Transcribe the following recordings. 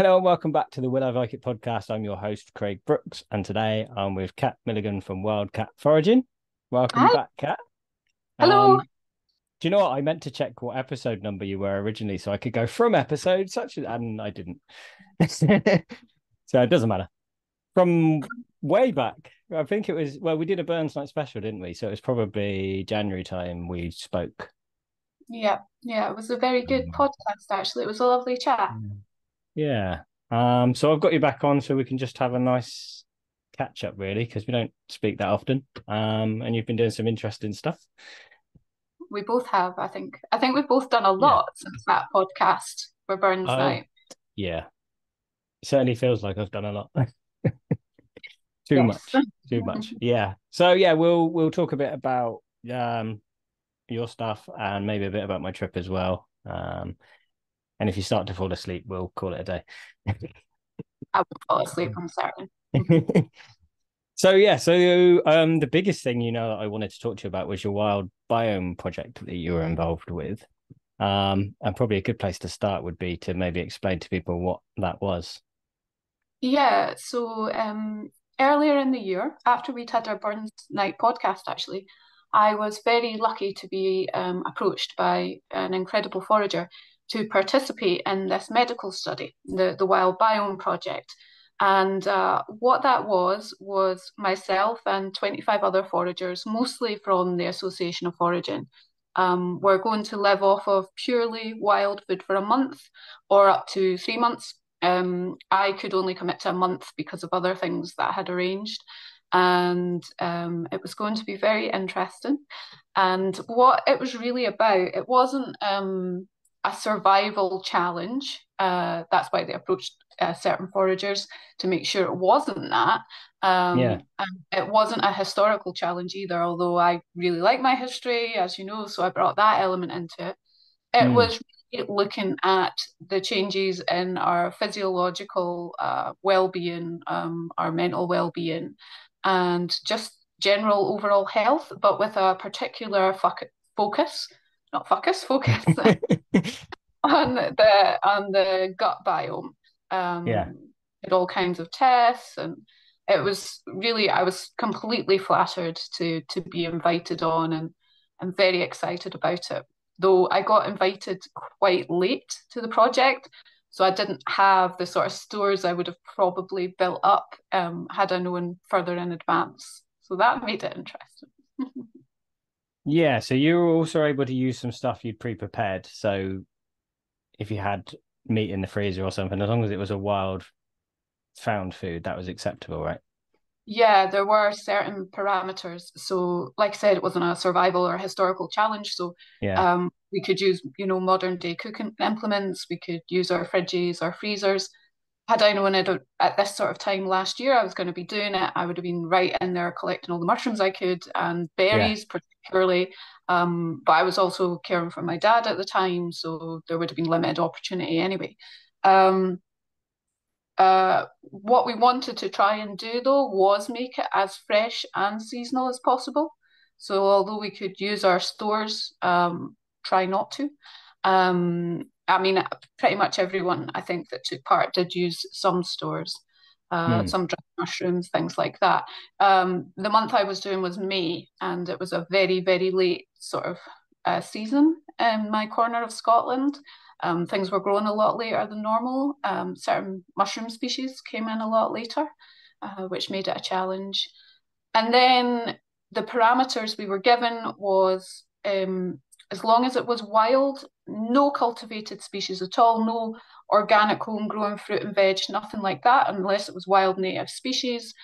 Hello and welcome back to the Will I Like It podcast. I'm your host, Craig Brooks, and today I'm with Kat Milligan from Wild Foraging. Welcome Hi, back, Kat. hello. Do you know what? I meant to check what episode number you were originally so I could go from episode such as, and I didn't. So it doesn't matter. From way back, I think it was, well, we did a Burns Night special, didn't we? So it was probably January time we spoke. Yeah, it was a very good Mm. podcast, actually. It was a lovely chat. Yeah. So I've got you back on so we can just have a nice catch up, really, because we don't speak that often. And you've been doing some interesting stuff. We both have, I think. I think we've both done a Yeah. lot since that podcast for Burns I've Night. yeah, it certainly feels like I've done a lot. Too Yes. much. Too much. Yeah. So yeah, we'll talk a bit about your stuff and maybe a bit about my trip as well. And if you start to fall asleep, we'll call it a I would fall asleep, I'm certain. day. So yeah, so the biggest thing that I wanted to talk to you about was your Wild Biome Project that you were involved with. And probably a good place to start would be to maybe explain to people what that was. Yeah, so earlier in the year, after we'd had our Burns Night podcast, actually, I was very lucky to be approached by an incredible forager to participate in this medical study, the Wild Biome Project. And what that was myself and 25 other foragers, mostly from the Association of Foraging. We're going to live off of purely wild food for a month or up to 3 months. I could only commit to a month because of other things that I had arranged. And it was going to be very interesting. And what it was really about, it wasn't a survival challenge. That's why they approached certain foragers to make sure it wasn't that. Yeah. And it wasn't a historical challenge either, although I really like my history, as you know, so I brought that element into it. It Mm. was really looking at the changes in our physiological well-being, our mental well-being, and just general overall health, but with a particular focus, not fuckus, focus on the gut biome. Yeah. Did all kinds of tests, and it was really I was completely flattered to be invited on, and I'm very excited about it. Though I got invited quite late to the project, so I didn't have the sort of stores I would have probably built up had I known further in advance. So that made it interesting. Yeah. So you were also able to use some stuff you'd pre-prepared. So if you had meat in the freezer or something, as long as it was a wild found food, that was acceptable, right? Yeah, there were certain parameters. So, like I said, it wasn't a survival or a historical challenge. So, Yeah. we could use, modern day cooking implements. We could use our fridges, our freezers. Had I known it at this sort of time last year, I was going to be doing it, I would have been right in there collecting all the mushrooms I could and Yeah. berries, particularly. But I was also caring for my dad at the time, so there would have been limited opportunity anyway. Um, what we wanted to try and do though was make it as fresh and seasonal as possible. So although we could use our stores, try not to. I mean, pretty much everyone I think that took part did use some stores, Mm. some dried mushrooms, things like that. The month I was doing was May, and it was a very, very late sort of season in my corner of Scotland. Things were growing a lot later than normal. Certain mushroom species came in a lot later, which made it a challenge. And then the parameters we were given was as long as it was wild, no cultivated species at all, no organic homegrown fruit and veg, nothing like that, unless it was wild native species.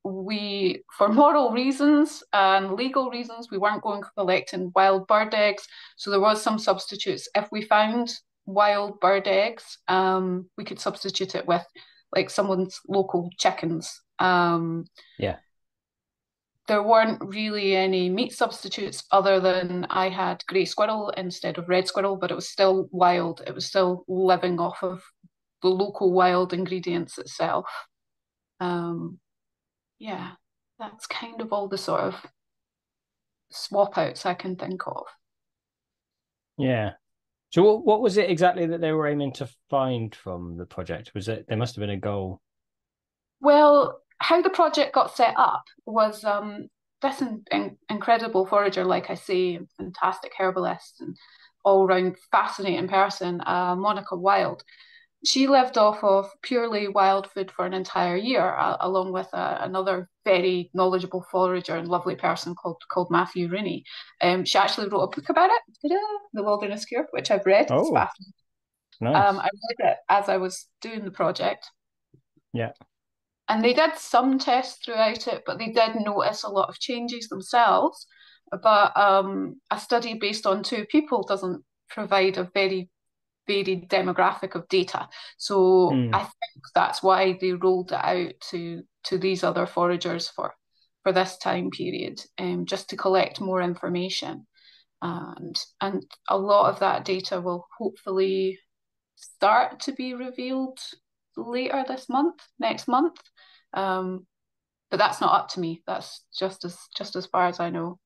We, for moral reasons and legal reasons, we weren't going collecting wild bird eggs. So there was some substitutes. If we found wild bird eggs, we could substitute it with like someone's local chickens. Yeah. There weren't really any meat substitutes other than I had grey squirrel instead of red squirrel, but it was still wild. It was still living off of the local wild ingredients itself. Um, yeah, that's kind of all the sort of swap outs I can think of. Yeah. So what was it exactly that they were aiming to find from the project? Was it there must have been a goal? Well, how the project got set up was this incredible forager, like I say, fantastic herbalist and all round fascinating person, Monica Wild. She lived off of purely wild food for an entire year, along with another very knowledgeable forager and lovely person called Matthew Rooney. She actually wrote a book about it, The Wilderness Cure, which I've read. It's Oh, fascinating. nice. I read it as I was doing the project. Yeah. And they did some tests throughout it, but they did notice a lot of changes themselves. But a study based on two people doesn't provide a very varied demographic of data. So Mm. I think that's why they rolled it out to these other foragers for this time period, just to collect more information. And a lot of that data will hopefully start to be revealed later this month, next month. Um, but that's not up to me. That's just as far as I know.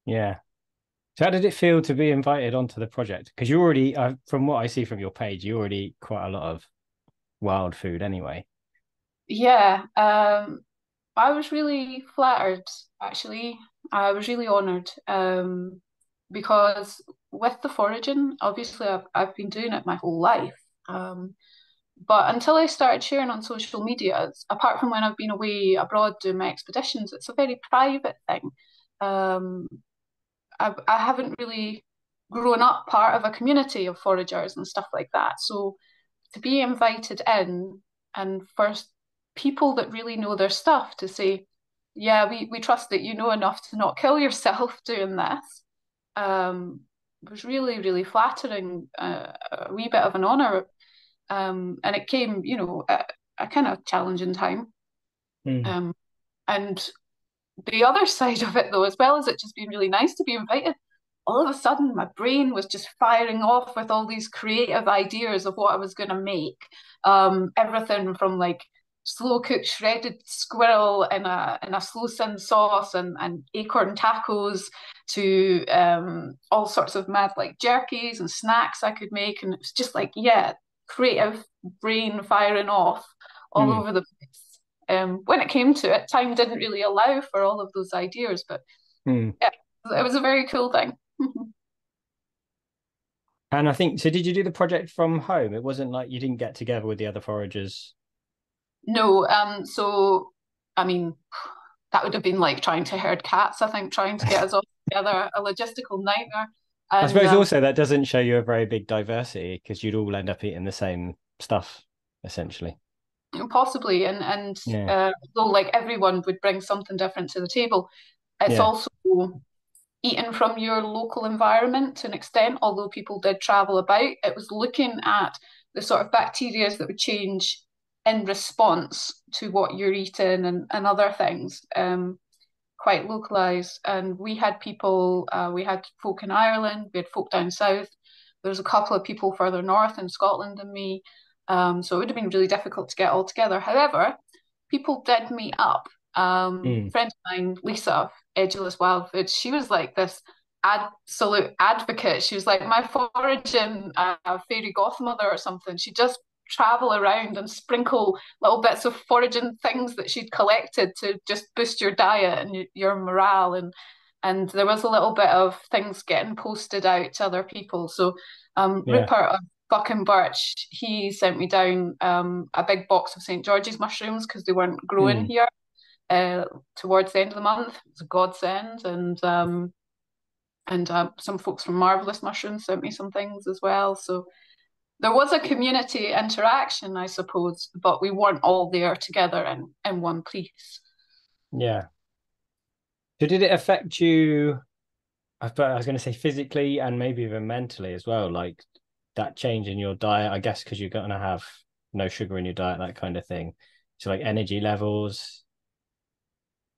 Yeah. So how did it feel to be invited onto the project? Because you already, from what I see from your page, you already eat quite a lot of wild food anyway. Yeah, I was really flattered, actually. I was really honoured, because with the foraging, obviously I've been doing it my whole life. But until I started sharing on social media, apart from when I've been away abroad doing my expeditions, it's a very private thing. Um, I haven't really grown up part of a community of foragers and stuff like that. So to be invited in and first people that really know their stuff to say, yeah, we trust that you know enough to not kill yourself doing this, was really, really flattering, a wee bit of an honour. And it came, at a kind of challenging time. Mm. Um, and the other side of it, though, as well as it just being really nice to be invited, all of a sudden my brain was just firing off with all these creative ideas of what I was going to make. Everything from like slow cooked shredded squirrel in a slow sin sauce and acorn tacos to all sorts of mad like jerkies and snacks I could make. And it was just like, yeah, creative brain firing off all Mm. over the place. When it came to it, time didn't really allow for all of those ideas, but Mm. yeah, it was a very cool thing. And I think, so did you do the project from home? It wasn't like you didn't get together with the other foragers. No, so I mean, that would have been like trying to herd cats, I think, trying to get us all together, a logistical nightmare. I And suppose also that doesn't show you a very big diversity because you'd all end up eating the same stuff, essentially. possibly, and Yeah. though like everyone would bring something different to the table, it's Yeah. also eaten from your local environment to an extent, although people did travel about. It was looking at the sort of bacteria that would change in response to what you're eating and other things, quite localized. And we had folk in Ireland, we had folk down south. There was a couple of people further north in Scotland than me. So it would have been really difficult to get all together. However, people did meet up. Mm. Friend of mine, Lisa, Edulous Wild Foods, she was like this absolute advocate. She was like my foraging fairy godmother or something. She just travel around and sprinkle little bits of foraging things that she'd collected to just boost your diet and your morale. And there was a little bit of things getting posted out to other people. So Yeah. Rupert of Buck and Birch, he sent me down a big box of St. George's mushrooms because they weren't growing Mm. here towards the end of the month. It was a godsend. And some folks from Marvelous Mushrooms sent me some things as well. So there was a community interaction, I suppose, but we weren't all there together in one place. Yeah. So did it affect you? I was going to say physically and maybe even mentally as well, like that change in your diet, I guess, because you're going to have no sugar in your diet, that kind of thing. So like energy levels.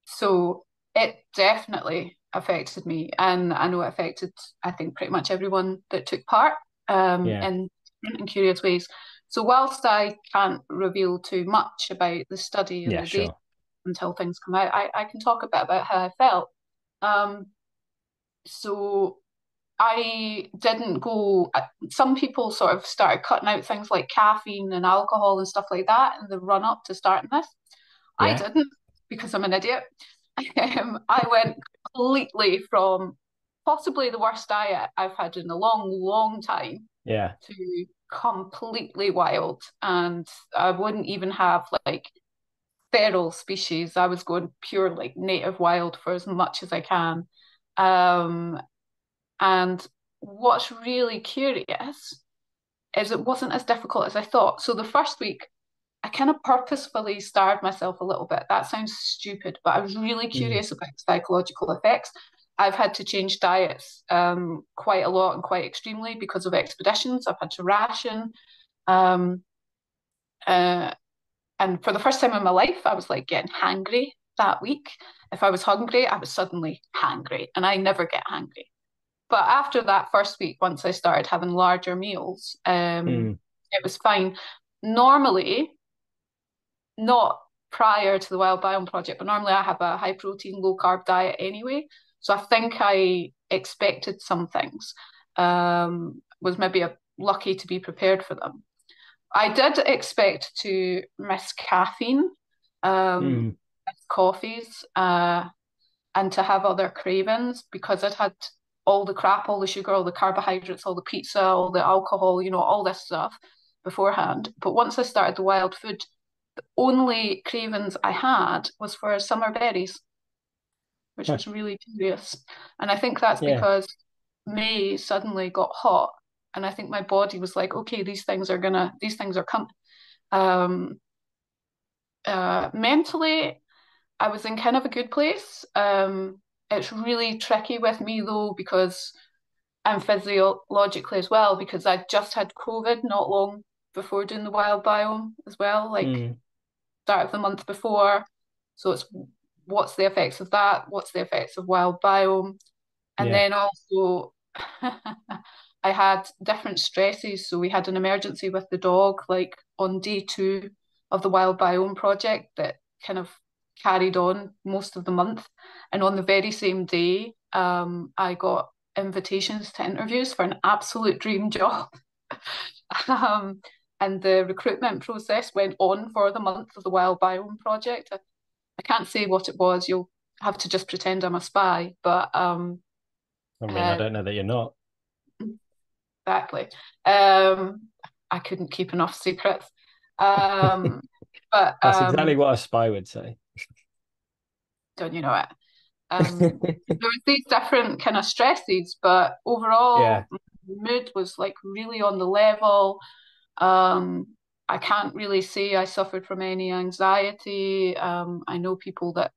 So it definitely affected me, and I know it affected, I think, pretty much everyone that took part Yeah. in different and curious ways. So whilst I can't reveal too much about the study and Yeah, the data sure. until things come out, I can talk a bit about how I felt. Um, so I didn't go. Some people sort of started cutting out things like caffeine and alcohol and stuff like that in the run up to starting this. I Yeah. didn't because I'm an idiot. I went completely from possibly the worst diet I've had in a long, long time Yeah. to completely wild. And I wouldn't even have like feral species. I was going pure like native wild for as much as I can. Um, and what's really curious is it wasn't as difficult as I thought. So the first week, I kind of purposefully starved myself a little bit. That sounds stupid, but I was really Mm. curious about psychological effects. I've had to change diets quite a lot and quite extremely because of expeditions. I've had to ration. Um, uh, and for the first time in my life, I was like getting hangry that week. If I was hungry, I was suddenly hangry, and I never get hangry. But after that first week, once I started having larger meals, Mm. it was fine. Normally, not prior to the Wild Biome Project, but normally I have a high protein, low carb diet anyway. So I think I expected some things. Was maybe lucky to be prepared for them. I did expect to miss caffeine, Mm. miss coffees, and to have other cravings because I'd had all the crap, all the sugar, all the carbohydrates, all the pizza, all the alcohol, all this stuff beforehand. But once I started the wild food, only cravings I had was for summer berries, which Huh. was really curious. And I think that's Yeah. because May suddenly got hot, and I think my body was like, okay, these things are coming. Um, Mentally, I was in kind of a good place. It's really tricky with me though because I'm physiologically as well because I just had COVID not long before doing the wild biome as well, like Mm. start of the month before. So it's what's the effects of that? What's the effects of wild biome? And Yeah. then also I had different stresses. So we had an emergency with the dog, like on day 2 of the Wild Biome Project that kind of carried on most of the month. And on the very same day, I got invitations to interviews for an absolute dream job. um, and the recruitment process went on for the month of the Wild Biome Project. I can't say what it was. You'll have to just pretend I'm a spy, but I mean, I uh, don't know that you're not. exactly. I couldn't keep enough secrets. Um, but That's exactly what a spy would say. don't you know it? There was these different kind of stresses, but Yeah. overall, mood was like really on the level. Um, I can't really say I suffered from any anxiety. I know people that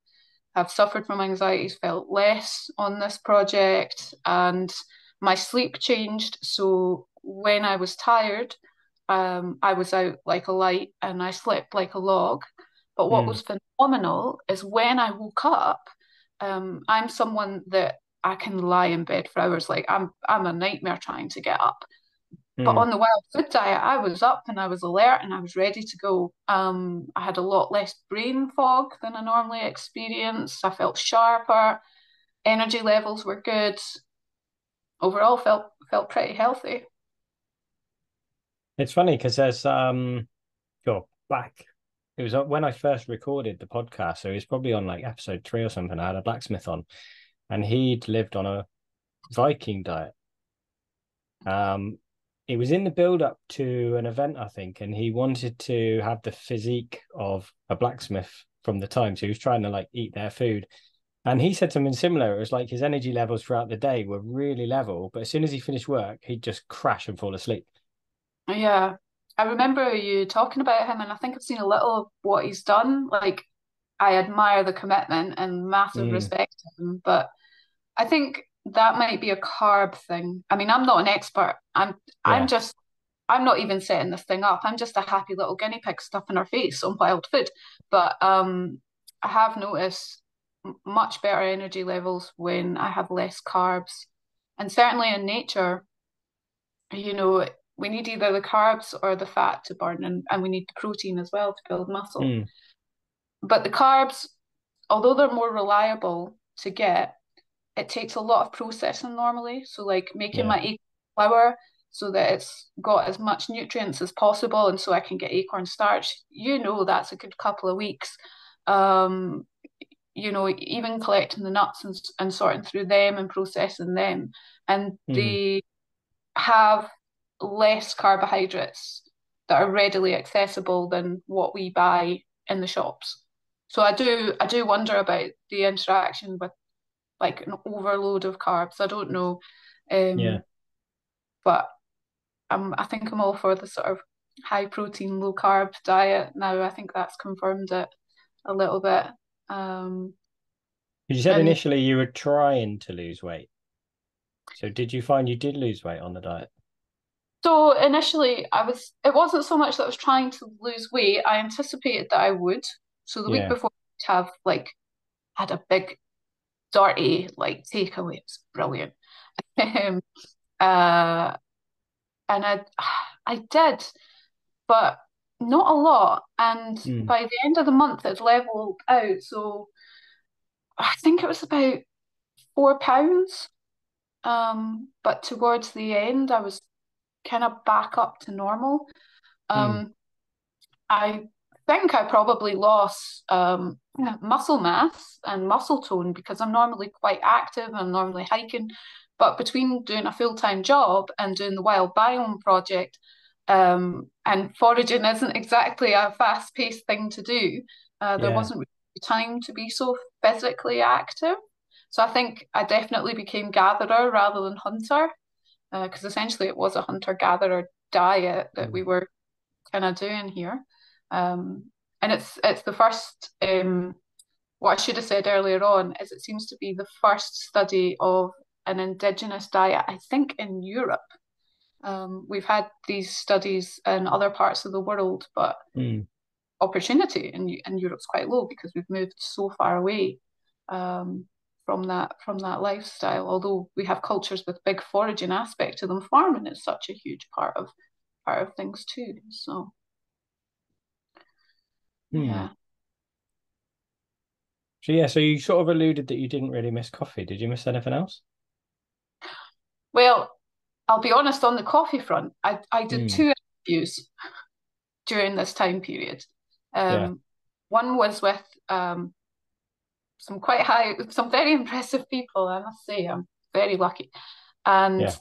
have suffered from anxieties felt less on this project, and my sleep changed. So when I was tired, I was out like a light and I slept like a log. But what Mm. was phenomenal is when I woke up, I'm someone that I can lie in bed for hours. Like I'm a nightmare trying to get up. But Mm. on the wild food diet, I was up and I was alert and I was ready to go. I had a lot less brain fog than I normally experience. I felt sharper, energy levels were good. Overall, felt pretty healthy. It's funny because there's go back. It was when I first recorded the podcast, so it was probably on like episode 3 or something. I had a blacksmith on, and he'd lived on a Viking diet. Um, it was in the build up to an event, I think, and he wanted to have the physique of a blacksmith from the time. So he was trying to like eat their food. And he said something similar. It was like his energy levels throughout the day were really level, but as soon as he finished work, he'd just crash and fall asleep. Yeah, I remember you talking about him, and I think I've seen a little of what he's done. Like, I admire the commitment and massive Mm, respect to him, but I think that might be a carb thing. I mean, I'm not an expert. I'm yeah. just I'm not even setting this thing up. I'm just a happy little guinea pig stuffing her face on wild food. But I have noticed much better energy levels when I have less carbs. And certainly in nature, you know, we need either the carbs or the fat to burn, and we need the protein as well to build muscle. Mm, But the carbs, although they're more reliable to get, it takes a lot of processing normally. So like making Yeah. my acorn flour so that it's got as much nutrients as possible, and so I can get acorn starch. That's a good couple of weeks. Um, even collecting the nuts and sorting through them and processing them, and Mm. they have less carbohydrates that are readily accessible than what we buy in the shops. So I do wonder about the interaction with like an overload of carbs. I don't know, Yeah. um, but I think I'm all for the sort of high protein, low carb diet now. I think that's confirmed it a little bit. Um, You said and initially you were trying to lose weight. So did you find you did lose weight on the diet? so initially, it wasn't so much that I was trying to lose weight. I anticipated that I would. So the week Yeah. before, I'd have like had a big dirty like takeaway. It was brilliant. Um, uh, and I did, but not a lot. And Mm. by the end of the month, it leveled out. So I think it was about 4 pounds. But towards the end, I was kind of back up to normal. Mm. Um, I think I probably lost muscle mass and muscle tone because I'm normally quite active and normally hiking. But between doing a full-time job and doing the Wild Biome Project, and foraging isn't exactly a fast-paced thing to do, there Yeah. wasn't really time to be so physically active. So I think I definitely became gatherer rather than hunter, because essentially it was a hunter-gatherer diet that we Mm. were kind of doing here. Um, and it's the first. What I should have said earlier on is it seems to be the first study of an indigenous diet, I think, in Europe. We've had these studies in other parts of the world, but Mm. opportunity in Europe's quite low because we've moved so far away um, from that lifestyle. Although we have cultures with big foraging aspect to them, farming is such a huge part of things too. So Mm. yeah. So yeah, so you sort of alluded that you didn't really miss coffee. Did you miss anything else? Well, I'll be honest on the coffee front. I did Mm. two interviews during this time period. Yeah. Um, One was with some very impressive people. I must say, I'm very lucky. And Yeah.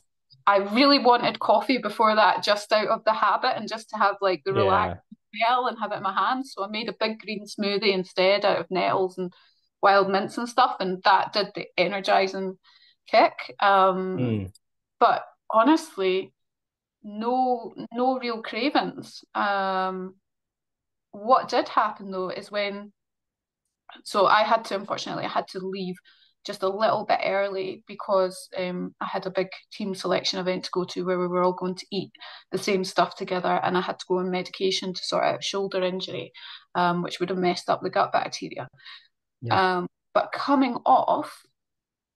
I really wanted coffee before that, just out of the habit and just to have like the relaxed Yeah. smell and have it in my hand. So I made a big green smoothie instead out of nettles and wild mints and stuff, and that did the energizing kick. Mm. But honestly, no real cravings. What did happen though is unfortunately I had to leave just a little bit early because I had a big team selection event to go to where we were all going to eat the same stuff together, and I had to go on medication to sort out a shoulder injury, which would have messed up the gut bacteria. Yeah. But coming off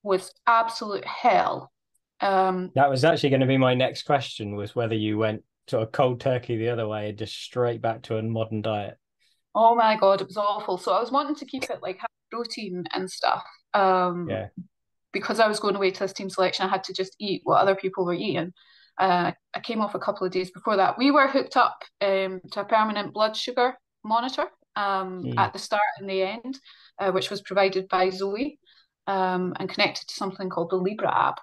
was absolute hell. Um, That was actually going to be my next question, was whether you went sort of cold turkey the other way and just straight back to a modern diet. Oh my God, it was awful. So I was wanting to keep it like high protein and stuff. Yeah. Because I was going away to this team selection, I had to just eat what other people were eating. I came off a couple of days before that. We were hooked up to a permanent blood sugar monitor Mm. at the start and the end, which was provided by Zoe and connected to something called the Libra app.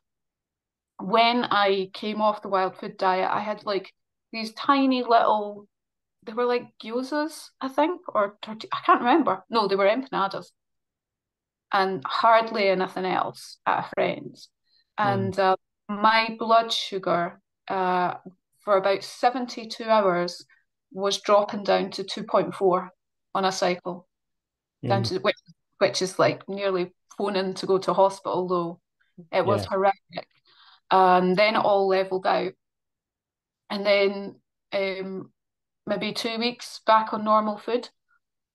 When I came off the wild food diet, I had like these tiny little, they were like gyozas, I think, or I can't remember. No, they were empanadas and hardly anything else at a friend's. Mm. And my blood sugar for about 72 hours was dropping down to 2.4 on a cycle, down Mm. to which is like nearly phoning to go to hospital, though it was Yeah. horrific. And then it all leveled out. And then maybe 2 weeks back on normal food,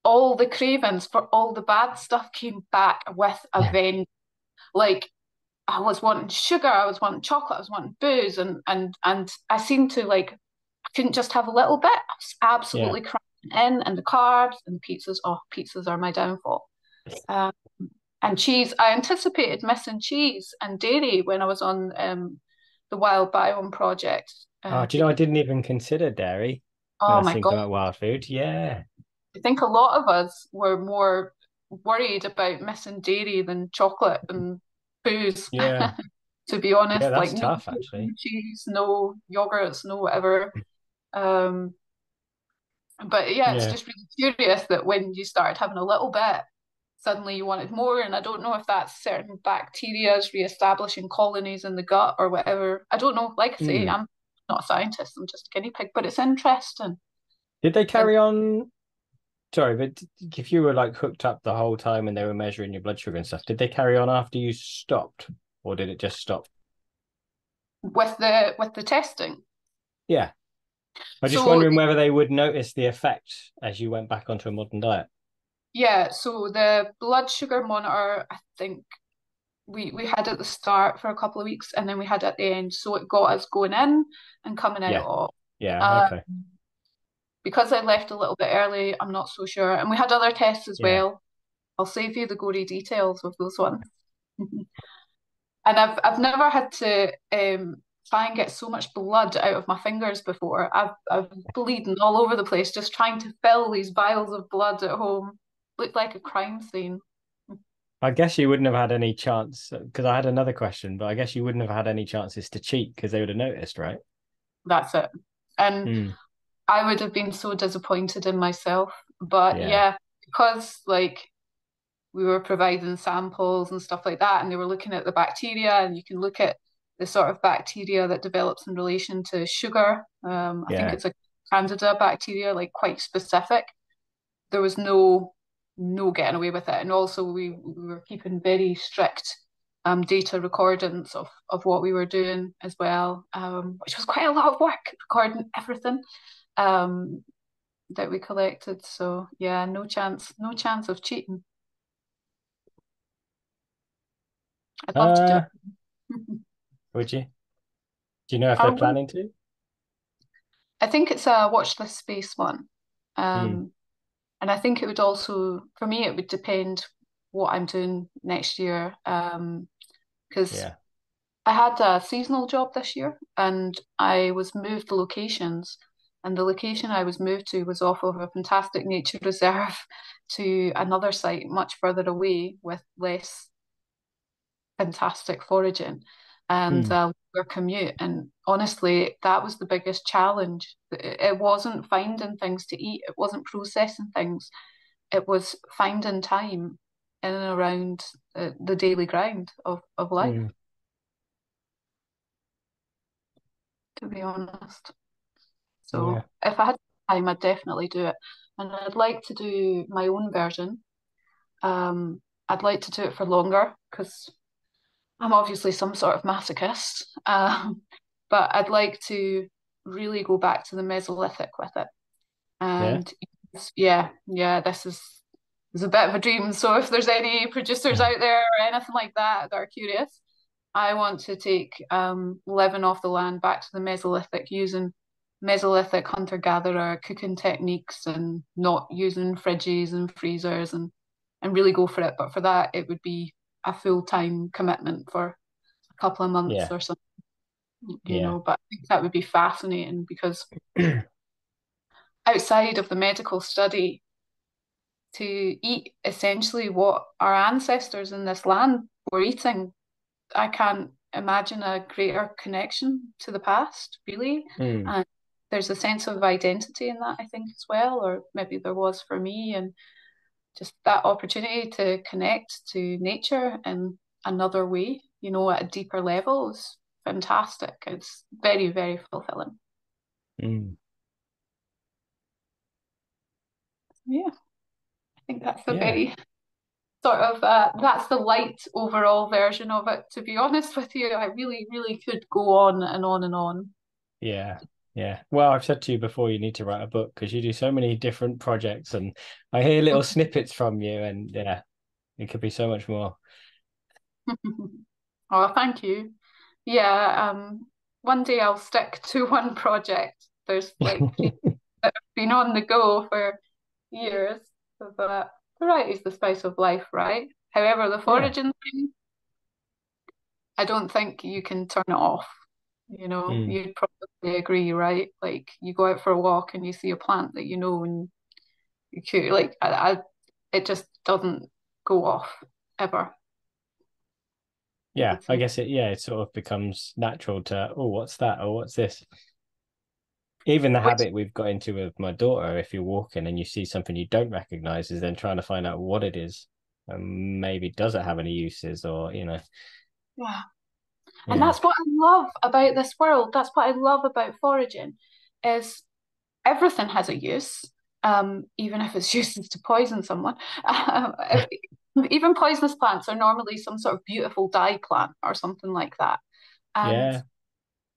all the cravings for all the bad stuff came back with a Yeah. vengeance. Like I was wanting sugar, I was wanting chocolate, I was wanting booze, and I seemed to like I couldn't just have a little bit. I was Yeah. absolutely crying in, and the carbs and the pizzas. Oh, pizzas are my downfall. Um, And cheese, I anticipated missing cheese and dairy when I was on the Wild Biome Project. Oh, do you know, I didn't even consider dairy when I Oh was my thinking God. about wild food. Yeah. I think a lot of us were more worried about missing dairy than chocolate and booze, Yeah. to be Yeah, honest. that's Like no tough actually. cheese, no yogurts, no whatever. Um, but yeah, it's Yeah. just really curious that when you started having a little bit, suddenly you wanted more. And I don't know if that's certain bacteria's reestablishing colonies in the gut or whatever. I don't know. Like I say, Hmm. I'm not a scientist, I'm just a guinea pig, but it's interesting. Did they And carry on? Sorry, but if you were like hooked up the whole time and they were measuring your blood sugar and stuff, did they carry on after you stopped, or did it just stop? with the testing. Yeah. I'm just So wondering whether they would notice the effect as you went back onto a modern diet. yeah, so the blood sugar monitor, I think we had at the start for a couple of weeks and then we had at the end. So it got us going in and coming out Yeah. of. Yeah. Uh, Okay. because I left a little bit early, I'm not so sure. And we had other tests as Yeah. well. I'll save you the gory details of those ones. And I've never had to try and get so much blood out of my fingers before. I've bleeding all over the place just trying to fill these vials of blood at home. Looked like a crime scene. I guess you wouldn't have had any chance because I had another question, but I guess you wouldn't have had any chances to cheat because they would have noticed, right? That's it. And Hmm. I would have been so disappointed in myself. But Yeah. yeah, because like we were providing samples and stuff like that, and they were looking at the bacteria, and you can look at the sort of bacteria that develops in relation to sugar. I think Yeah. it's a candida bacteria, like quite specific. There was no getting away with it, and also we were keeping very strict data recordings of what we were doing as well, which was quite a lot of work recording everything um, that we collected. So yeah, no chance of cheating. I'd love to do Uh, it. would you? Do you know if they're Probably. planning to? I think it's a watch this space one. Hmm. Um, and I think it would also, for me, it would depend what I'm doing next year. Because Yeah. I had a seasonal job this year and I was moved locations. And the location I was moved to was off of a fantastic nature reserve to another site much further away with less fantastic foraging and Hmm. longer commute. And honestly, that was the biggest challenge. It wasn't finding things to eat, it wasn't processing things, it was finding time in and around the daily grind of life, Hmm. to be honest. Yeah. So if I had time, I'd definitely do it. And I'd like to do my own version. Um, I'd like to do it for longer because I'm obviously some sort of masochist, but I'd like to really go back to the Mesolithic with it. Yeah. And yeah, this is a bit of a dream. So if there's any producers out there or anything like that that are curious, I want to take living off the land back to the Mesolithic using Mesolithic hunter-gatherer cooking techniques and not using fridges and freezers and really go for it. But for that, it would be a full-time commitment for a couple of months Yeah. or something, Yeah. But I think that would be fascinating because outside of the medical study, to eat essentially what our ancestors in this land were eating, I can't imagine a greater connection to the past, really. Hmm. And there's a sense of identity in that, I think, as well, or maybe there was for me, and just that opportunity to connect to nature in another way, at a deeper level is fantastic. It's very, very fulfilling. Hmm. Yeah, I think that's a Yeah. very sort of that's the light overall version of it. To be honest with you, I really, really could go on and on and on. Yeah. Yeah. Well, I've said to you before, you need to write a book because you do so many different projects, and I hear little snippets from you, and yeah, it could be so much more. Oh, thank you. Yeah, one day I'll stick to one project. There's like people that have been on the go for years. But variety is the spice of life, right? However, the Yeah. foraging thing, I don't think you can turn it off. Mm. You'd probably agree, right? Like you go out for a walk and you see a plant that you know and you could like it just doesn't go off ever. Yeah, It's I guess it sort of becomes natural to, oh, what's that? Or what's this? Even the which habit we've got into with my daughter, if you're walking and you see something you don't recognize, is then trying to find out what it is. And maybe does it have any uses or, yeah. And yeah. that's what I love about this world. That's what I love about foraging is everything has a use, even if its use is to poison someone. Um, Even poisonous plants are normally some sort of beautiful dye plant or something like that. And Yeah.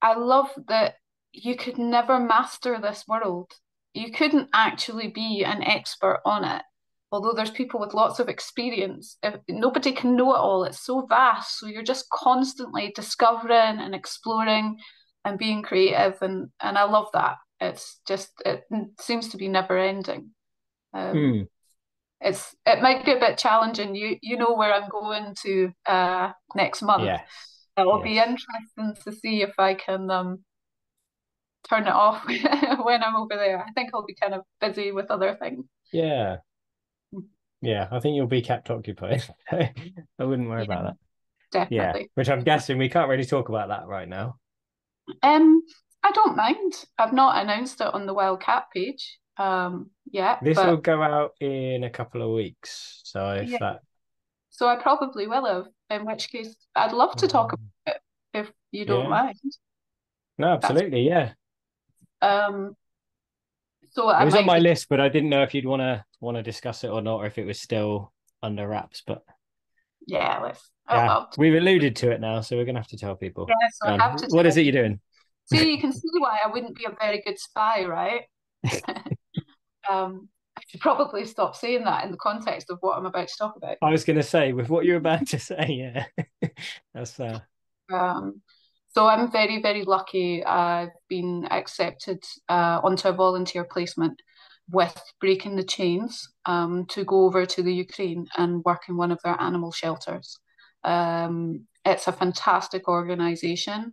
I love that you could never master this world. You couldn't actually be an expert on it. Although there's people with lots of experience, if, nobody can know it all. It's so vast. So you're just constantly discovering and exploring and being creative. And I love that. It's just, it seems to be never ending. Um, Mm. it might be a bit challenging. You know where I'm going to next month. Yes. It'll be Yes. interesting to see if I can turn it off when I'm over there. I think I'll be kind of busy with other things. Yeah. Yeah. I think you'll be kept occupied. I wouldn't worry Yeah, about that. Yeah. definitely. Which I'm guessing we can't really talk about that right now. Um, I don't mind. I've not announced it on the Wildcat page yet, This will but go out in a couple of weeks. So if yeah, that, so I probably will have. In which case, I'd love to talk um, about it if you don't yeah. mind. No, That's absolutely. Yeah. um. So It I was on might my be. list, but I didn't know if you'd want to discuss it or not, or if it was still under wraps. But Yeah, let's. yeah, I'll we've alluded to it now, so we're gonna have to tell people. yeah, so Go I on. have to What is tell it you. you're doing? See, you can see why I wouldn't be a very good spy, right? I should probably stop saying that in the context of what I'm about to talk about. I was gonna say with what you're about to say, yeah. That's Um, so I'm very, very lucky. I've been accepted onto a volunteer placement with Breaking the Chains to go over to the Ukraine and work in one of their animal shelters. It's a fantastic organisation.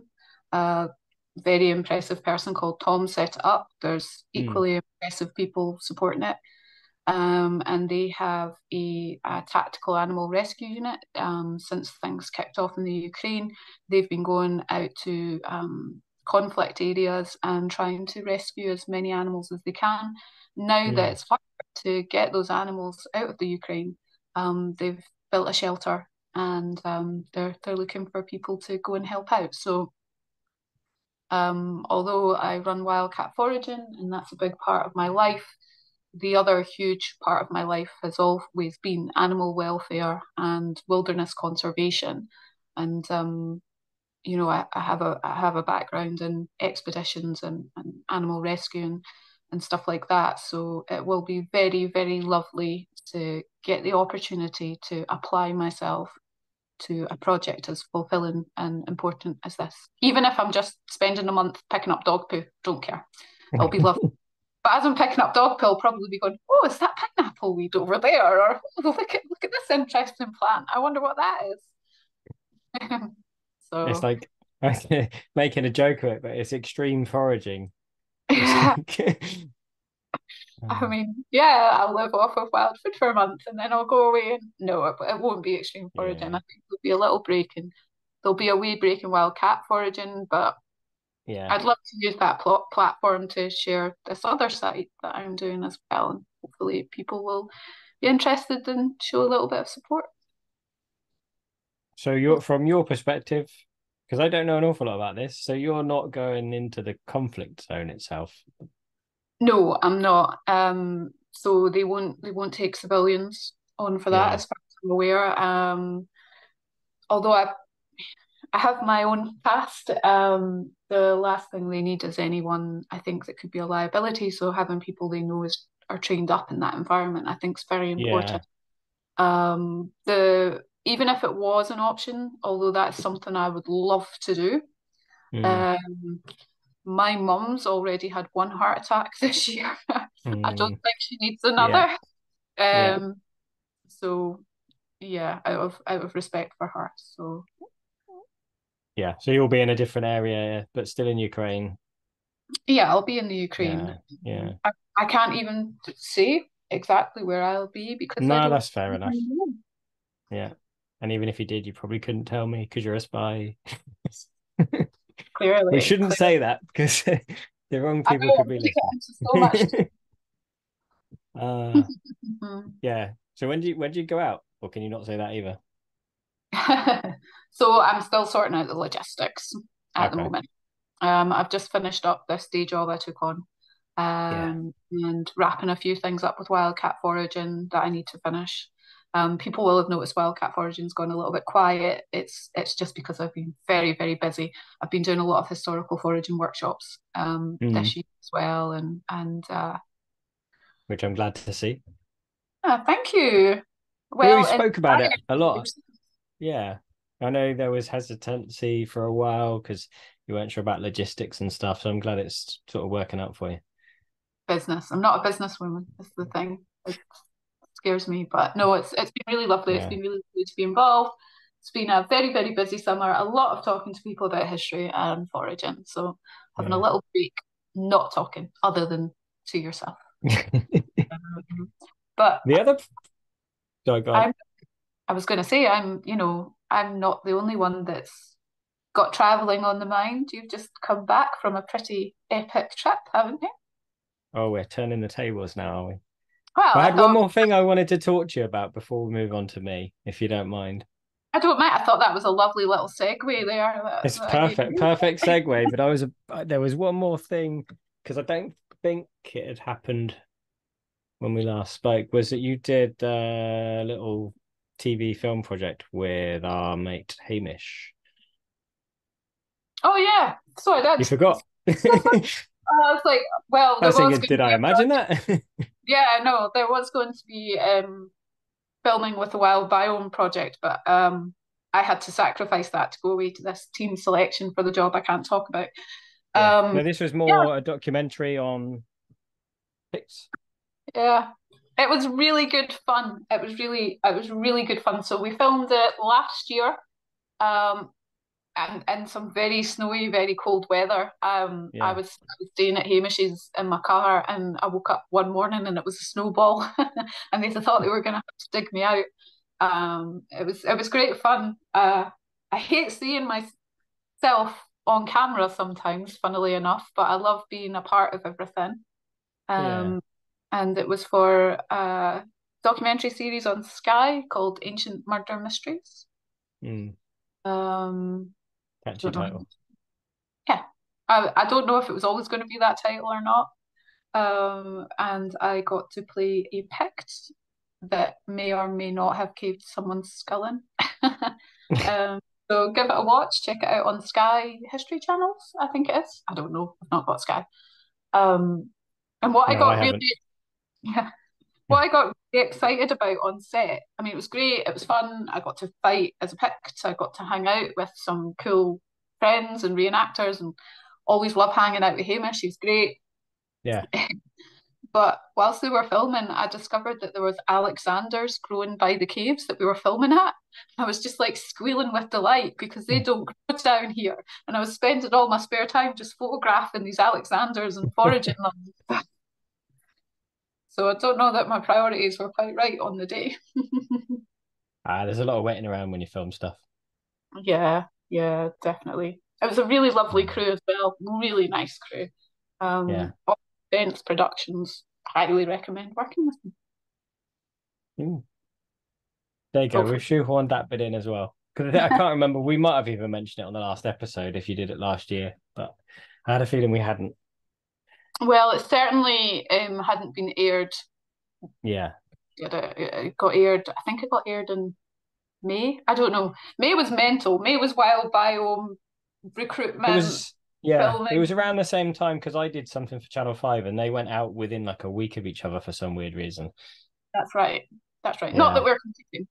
A very impressive person called Tom set it up. There's mm, equally impressive people supporting it. And they have a tactical animal rescue unit. Since things kicked off in the Ukraine, they've been going out to conflict areas and trying to rescue as many animals as they can. Now that mm. it's hard to get those animals out of the Ukraine, they've built a shelter and they're looking for people to go and help out. So although I run wildcat foraging and that's a big part of my life, the other huge part of my life has always been animal welfare and wilderness conservation. And I have a background in expeditions and animal rescue and stuff like that. So it will be very, very lovely to get the opportunity to apply myself to a project as fulfilling and important as this. Even if I'm just spending a month picking up dog poo, don't care. It'll be lovely. But as I'm picking up dog poo, I'll probably be going, "Oh, is that pineapple weed over there?" Or oh, look at this interesting plant. I wonder what that is. It's So like making a joke of it, but it's extreme foraging. It's like I um, mean, yeah, I'll live off of wild food for a month and then I'll go away and no, it won't be extreme foraging. yeah, I think there'll be a little break and there'll be a wee break in wild cat foraging, but yeah. I'd love to use that platform to share this other side that I'm doing as well. And hopefully people will be interested and show a little bit of support. So you're from your perspective, because I don't know an awful lot about this. So you're not going into the conflict zone itself. No, I'm not. So they won't take civilians on for that, Yeah, as far as I'm aware. Although I have my own past. The last thing they need is anyone I think that could be a liability. So having people they know are trained up in that environment, I think is very yeah. important. The even if it was an option, although that's something I would love to do. Mm, Um, my mum's already had one heart attack this year. I don't mm, think she needs yeah, another. yeah. Um, so yeah, out of respect for her. So Yeah. So you'll be in a different area, but still in Ukraine. yeah, I'll be in the Ukraine. Yeah. Yeah. I can't even say exactly where I'll be because I No, don't that's fair enough. know. Yeah. And even if you did, you probably couldn't tell me because you're a spy. We Clearly, shouldn't clearly. say that because the wrong I people know could I'm be going to get listening. into so much. uh yeah. So when do you go out? Or can you not say that either? So I'm still sorting out the logistics at the Okay. moment. I've just finished up this day job I took on, Yeah. and wrapping a few things up with wildcat foraging that I need to finish. People will have noticed wildcat foraging's gone a little bit quiet. It's just because I've been very, very busy. I've been doing a lot of historical foraging workshops Mm. this year as well, and Which I'm glad to see. thank you. We Well, spoke about it a lot. Yeah. I know there was hesitancy for a while because you weren't sure about logistics and stuff. So I'm glad it's sort of working out for you. business. I'm not a businesswoman. That's the thing. It scares me, but no, it's been really lovely. It's Yeah. been really lovely to be involved. It's been a very, very busy summer. A lot of talking to people about history and foraging. So having a Yeah. little break, not talking other than to yourself. But The other sorry, go on. I'm, I was going to say, I'm not the only one that's got traveling on the mind. You've just come back from a pretty epic trip, haven't you? Oh, we're turning the tables now, are we? Well, I I had one thought more thing I wanted to talk to you about before we move on to me, if you don't mind. I don't mind. I thought that was a lovely little segue there It's that I gave perfect, you. perfect segue. But there was one more thing because I don't think it had happened when we last spoke. Was that you did a little TV film project with our mate Hamish? Oh yeah, sorry, You that's forgot. I I was like, well, there was was thinking, going to did be I a imagine project. that? Yeah, no, there was going to be filming with the Wild Biome Project, but I had to sacrifice that to go away to this team selection for the job I can't talk about. Yeah. Um, No, this was yeah, more a documentary on pics. yeah, it was really good fun. It was really good fun. So we filmed it last year. Um, and in some very snowy, very cold weather. Yeah. I was staying at Hamish's in my car, and I woke up one morning and it was a snowball, and they thought they were going to have to dig me out. It was great fun. I hate seeing myself on camera sometimes, funnily enough, but I love being a part of everything. Yeah. Um, and it was for a documentary series on Sky called Ancient Murder Mysteries. Mm, Um, I catchy don't know. title. Yeah, I don't know if it was always going to be that title or not. And I got to play a Pict that may or may not have caved someone's skull in. um, so give it a watch. Check it out on Sky History Channels. I think it is. I don't know. I've not got Sky. Um, and what I No, I got really, haven't. yeah, what I got really excited about on set. I mean, it was great. It was fun. I got to fight as a Pict. I got to hang out with some cool friends and reenactors, and always love hanging out with Hamish. He's great. Yeah. But whilst they were filming, I discovered that there was Alexanders growing by the caves that we were filming at. I was just like squealing with delight because they don't grow down here. And I was spending all my spare time just photographing these Alexanders and foraging them. So I don't know that my priorities were quite right on the day. There's a lot of waiting around when you film stuff. Yeah, yeah, definitely. It was a really lovely Mm. crew as well. Really nice crew. Yeah. All Events Productions, highly recommend working with them. Mm. There you go. We've Hopefully. shoehorned that bit in as well. Because I can't remember. We might have even mentioned it on the last episode if you did it last year, but I had a feeling we hadn't. Well, it certainly hadn't been aired. Yeah. It got aired. I think it got aired in May. I don't know. May was mental. May was wild biome It recruitment was, yeah, it filming. was around the same time because I did something for Channel 5 and they went out within like a week of each other for some weird reason. That's right. That's right. Not that Yeah. we're competing.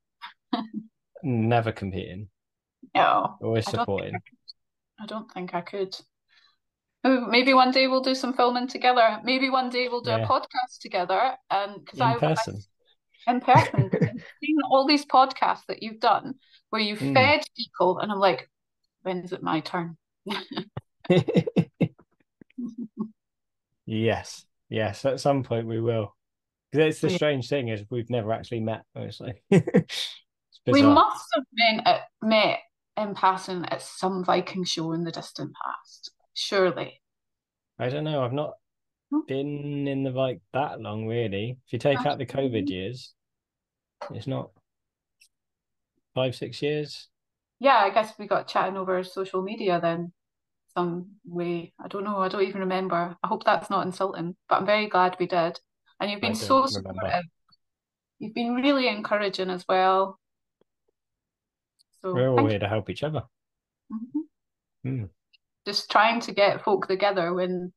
Never competing, No, always I don't think supporting. I don't think I could. Oh, maybe one day we'll do some filming together. Maybe one day we'll do a Yeah. podcast together. And because In person. in person. I've seen all these podcasts that you've done where you've Mm. fed people, and I'm like, when's it my turn? Yes, yes. At some point we will. Because it's the Yeah. strange thing is we've never actually met. Honestly, it's We bizarre. must have met in passing at some Viking show in the distant past, surely. I don't know. I've not been in the bike that long, really. If you take out the COVID years, it's not 5, 6 years. Yeah, I guess we got chatting over social media then, some way. I don't know. I don't even remember. I hope that's not insulting, but I'm very glad we did. And you've I been don't so remember. supportive. You've been really encouraging as well. So We're all thank here to help each other. you. Hmm. Just trying to get folk together when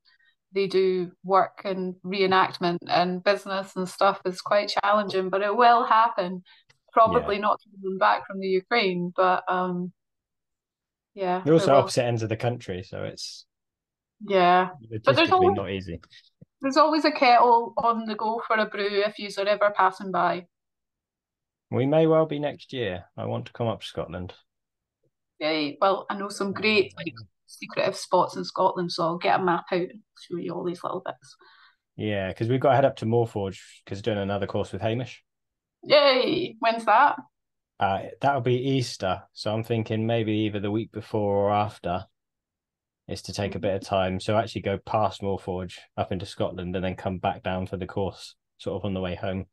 they do work and reenactment and business and stuff is quite challenging, but it will happen. Yeah. Probably not coming back from the Ukraine, but yeah, They're it also will. opposite ends of the country, so it's Yeah. But logistically not easy. there's always a kettle on the go for a brew if you're ever passing by. We may well be next year. I want to come up to Scotland. Yay. Well, I know some great like secretive spots in Scotland, so I'll get a map out and show you all these little bits. Yeah, because we've got to head up to Moorforge because doing another course with Hamish. Yay! When's that? That'll be Easter, so I'm thinking maybe either the week before or after is to take a bit of time. So actually go past Moorforge up into Scotland and then come back down for the course, sort of on the way home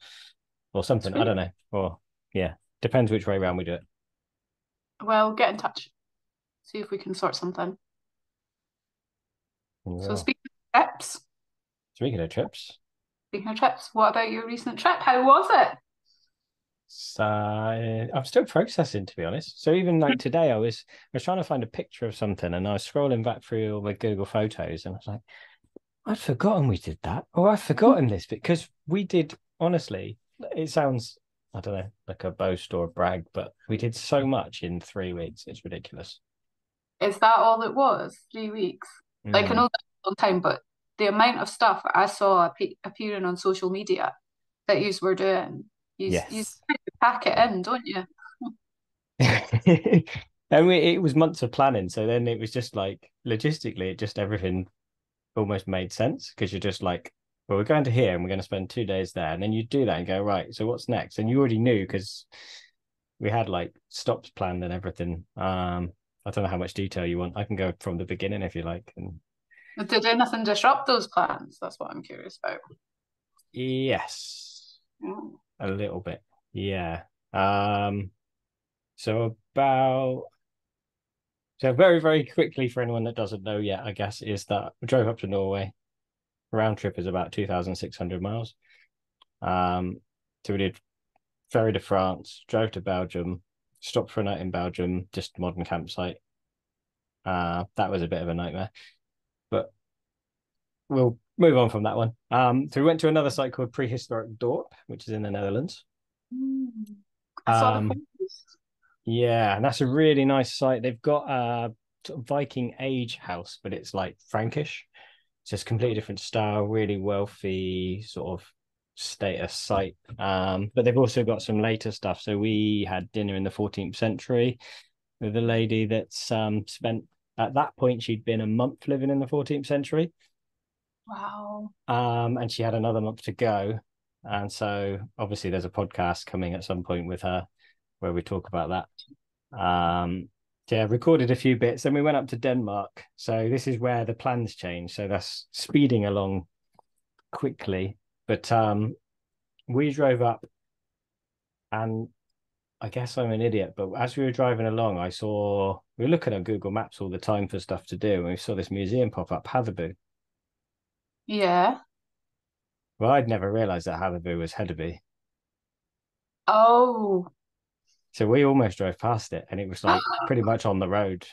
or something. I Sweet. don't know. Or yeah, depends which way around we do it. Well, get in touch. See if we can sort something. We So will. Speaking of trips, speaking of trips, what about your recent trip? How was it? so I'm still processing, to be honest. So even like today, I was trying to find a picture of something, and I was scrolling back through all the Google Photos, and I was like, I'd forgotten we did that, or I'd forgotten this because we did. Honestly, it sounds I don't know like a boast or a brag, but we did so much in 3 weeks. It's ridiculous. Is that all it was? 3 weeks? Like, I know Mm, that's a long time, but the amount of stuff I saw appearing on social media that you were doing, you yes. pack it Yeah. in, don't you? And it was months of planning, so then it was just like logistically, it just everything almost made sense because you're just like, well, we're going to here and we're going to spend 2 days there. And then you do that and go, right, so what's next? And you already knew because we had like stops planned and everything. I don't know how much detail you want. I can go from the beginning if you like. And Did anything disrupt those plans? That's what I'm curious about. yes, Mm. a little bit. Yeah. Um, so about so very, very quickly for anyone that doesn't know yet, I guess, is that we drove up to Norway. Round trip is about 2,600 miles. Um, so we did ferry to France, drove to Belgium, stopped for a night in Belgium, just modern campsite. That was a bit of a nightmare, but we'll move on from that one. So we went to another site called Prehistoric Dorp, which is in the Netherlands. Mm. I saw the Um, photos. yeah, and that's a really nice site. They've got a sort of Viking age house, but it's like Frankish. It's just completely different style, really wealthy sort of status site. But they've also got some later stuff. So we had dinner in the 14th century with a lady that's spent at that point she'd been a month living in the 14th century. Wow. And she had another month to go. And so obviously there's a podcast coming at some point with her where we talk about that. Yeah, recorded a few bits. Then we went up to Denmark. So this is where the plans change. So that's speeding along quickly. But we drove up and I guess I'm an idiot, but as we were driving along, we were looking at Google Maps all the time for stuff to do, and we saw this museum pop up, Hatherby. Yeah. Well, I'd never realized that Hatherby was Hedeby. Oh. So we almost drove past it, and it was like pretty much on the road.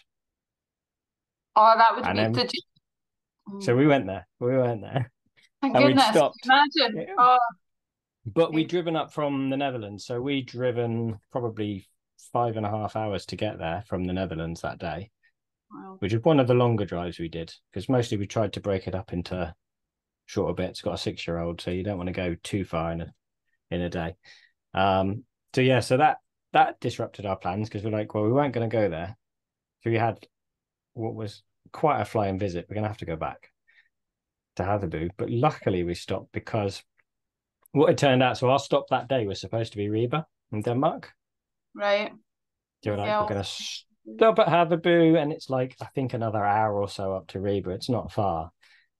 Oh, that would And be. then, Did you? so Mm. we went there, Thank and we'd goodness. stopped. Imagine. Yeah. Oh, But we'd okay. driven up from the Netherlands. So we'd driven probably 5.5 hours to get there from the Netherlands that day, Wow. which is one of the longer drives we did, because mostly we tried to break it up into shorter bits. Got a 6-year-old, so you don't want to go too far in a day. So yeah, so that disrupted our plans because we're like, well, we weren't going to go there. So we had what was quite a flying visit. We're going to have to go back to Hatherbu, but luckily we stopped because what it turned out. So our stop that day was supposed to be Reba in Denmark. Right. So we're like, we're Yeah. going to stop at Hatherbu, and it's like I think another hour or so up to Reba. It's not far.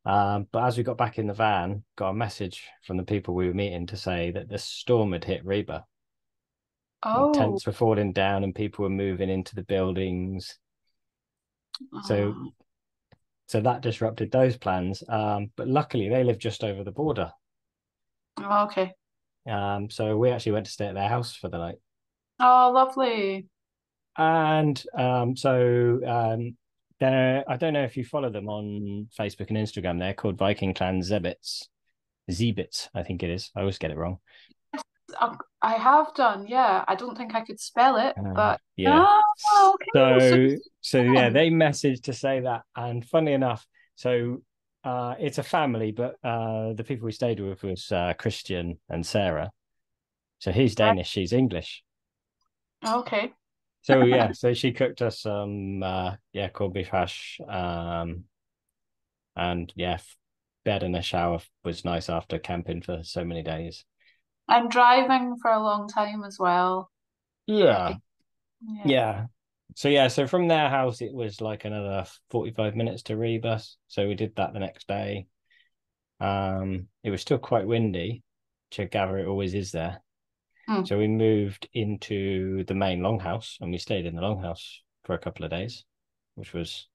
But as we got back in the van, got a message from the people we were meeting to say that the storm had hit Reba. And Oh. tents were falling down and people were moving into the buildings. So Oh. so that disrupted those plans. But luckily they live just over the border. Oh, okay. So we actually went to stay at their house for the night. Oh, lovely. And I don't know if you follow them on Facebook and Instagram. They're called Viking Clan Zebits. Zebits, I think it is. I always get it wrong. I have done, yeah. I don't think I could spell it, but Yeah. oh, okay. So So yeah, then, they messaged to say that. And funny enough, so it's a family, but the people we stayed with was Christian and Sarah. So he's right. Danish, she's English. Okay. So yeah, so she cooked us some corned beef hash. And yeah, bed and a shower was nice after camping for so many days. I'm driving for a long time as well. Yeah. Yeah. Yeah. So from their house it was like another 45 minutes to Rebus. So we did that the next day. It was still quite windy, which I gather it always is there. Hmm. So we moved into the main longhouse and we stayed in the longhouse for a couple of days, which was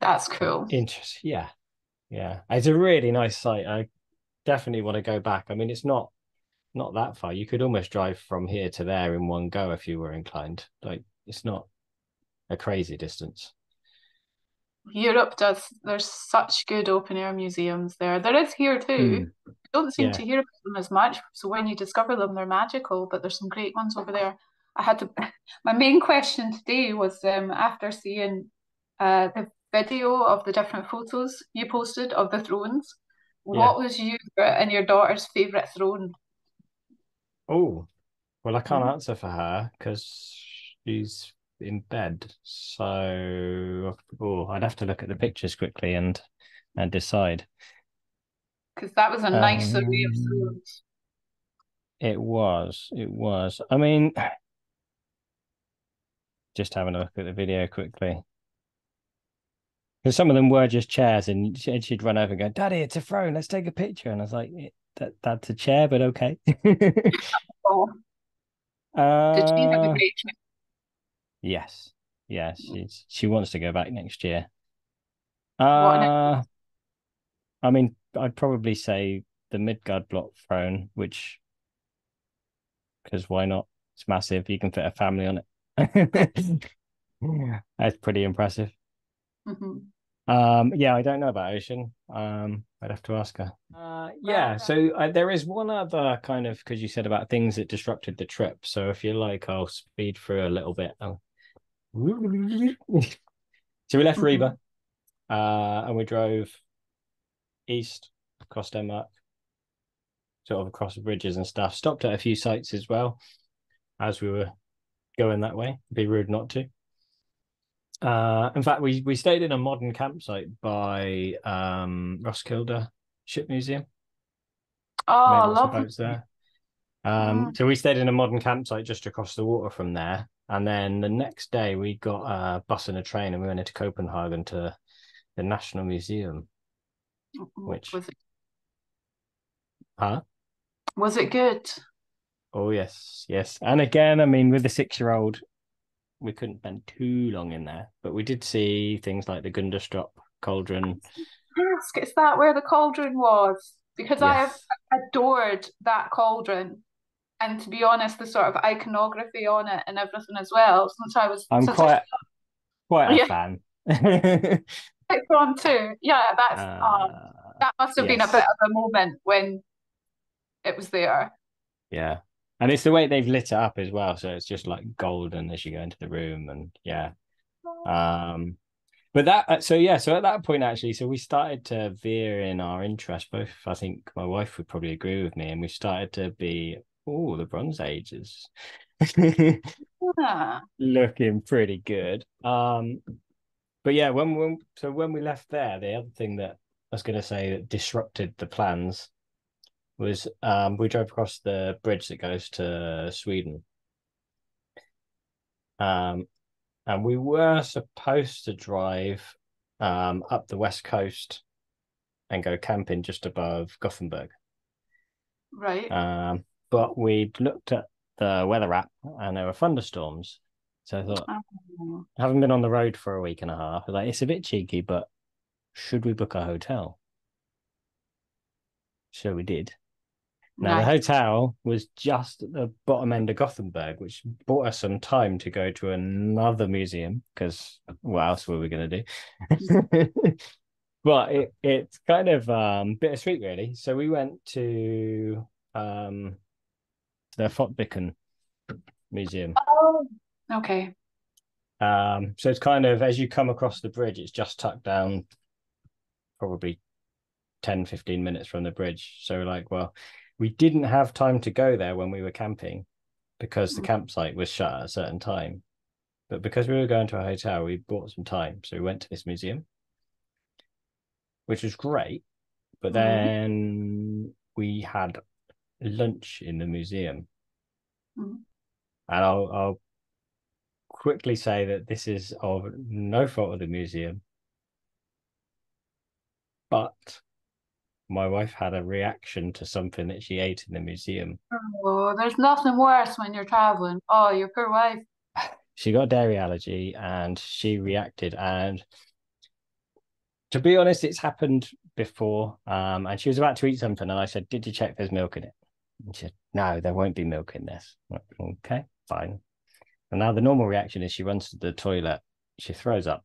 That's cool. interesting. Yeah. Yeah. It's a really nice site. I definitely want to go back. I mean, it's not that far. You could almost drive from here to there in one go if you were inclined. Like it's not a crazy distance. Europe does, there's such good open air museums there. There is here too. Mm, I don't seem yeah. to hear about them as much. So when you discover them, they're magical, but there's some great ones over there. I had to, my main question today was after seeing the video of the different photos you posted of the thrones, Yeah. what was and your daughter's favourite throne? Oh, well, I can't Because answer for her because she's in bed. So, oh, I'd have to look at the pictures quickly and decide. that was a nice array of Um, thrones. it was, it was. I mean, just having a look at the video quickly. Because some of them were just chairs, and she'd run over and go, "Daddy, it's a throne. Let's take a picture." And I was like, "That's a chair, but okay." Oh, did she have a uh, great trip? yes, yes, she wants to go back next year. What an Uh, I mean, I'd probably say the Midgard block throne, which because why not? It's massive. You can fit a family on it. That's pretty impressive. Mhm. Yeah, I don't know about Ocean. I'd have to ask her. Well, Yeah, so there is one other kind of because you said about things that disrupted the trip. So if you like, I'll speed through a little bit. So we left mhm. Reba, and we drove east across Denmark, sort of across the bridges and stuff. Stopped at a few sites as well as we were going that way. It'd be rude not to. In fact, we stayed in a modern campsite by Roskilde Ship Museum. Made Oh, lots of lovely. boats there. Mm. So we stayed in a modern campsite just across the water from there. And then the next day we got a bus and a train and we went into Copenhagen to the National Museum, which, Was it huh? was it good? Oh, yes, yes. And again, I mean, with the 6-year-old, we couldn't spend too long in there, but we did see things like the Gunderstrop cauldron. Ask, is that where the cauldron was? Because I have Yes, adored that cauldron. And to be honest, the sort of iconography on it and everything as well. I'm Since I quite a yeah, fan. it's on too. Yeah, that must have been a bit Yes, of a moment when it was there. yeah. And it's the way they've lit it up as well. So it's just like golden as you go into the room. And yeah. Um, but so at that point actually, so we started to veer in our interest. Both, I think my wife would probably agree with me, and we started to be oh, the Bronze Age is Ah, looking pretty good. But yeah, when we left there, the other thing that I was going to say that disrupted the plans was we drove across the bridge that goes to Sweden. Um, and we were supposed to drive up the west coast and go camping just above Gothenburg. right. But we looked at the weather app and there were thunderstorms. So I thought, Oh, having been on the road for a week and a half, like it's a bit cheeky, but should we book a hotel? So we did. Now the nice. hotel was just at the bottom end of Gothenburg, which bought us some time to go to another museum because what else were we going to do? But it's kind of bittersweet, really. So we went to the Fotviken Museum. Oh, okay. So it's kind of as you come across the bridge, it's just tucked down probably 10, 15 minutes from the bridge. So like, well, we didn't have time to go there when we were camping because the campsite was shut at a certain time. But because we were going to a hotel, we bought some time. So we went to this museum, which was great. But Mm-hmm. then we had lunch in the museum. Mm-hmm. And I'll quickly say that this is of no fault of the museum, but my wife had a reaction to something that she ate in the museum. Oh, there's nothing worse when you're traveling. Oh, your poor wife. She got a dairy allergy and she reacted. And to be honest, it's happened before. And she was about to eat something, and I said, "Did you check there's milk in it?" And she said, "No, there won't be milk in this." Like, okay, fine. And now the normal reaction is she runs to the toilet, she throws up.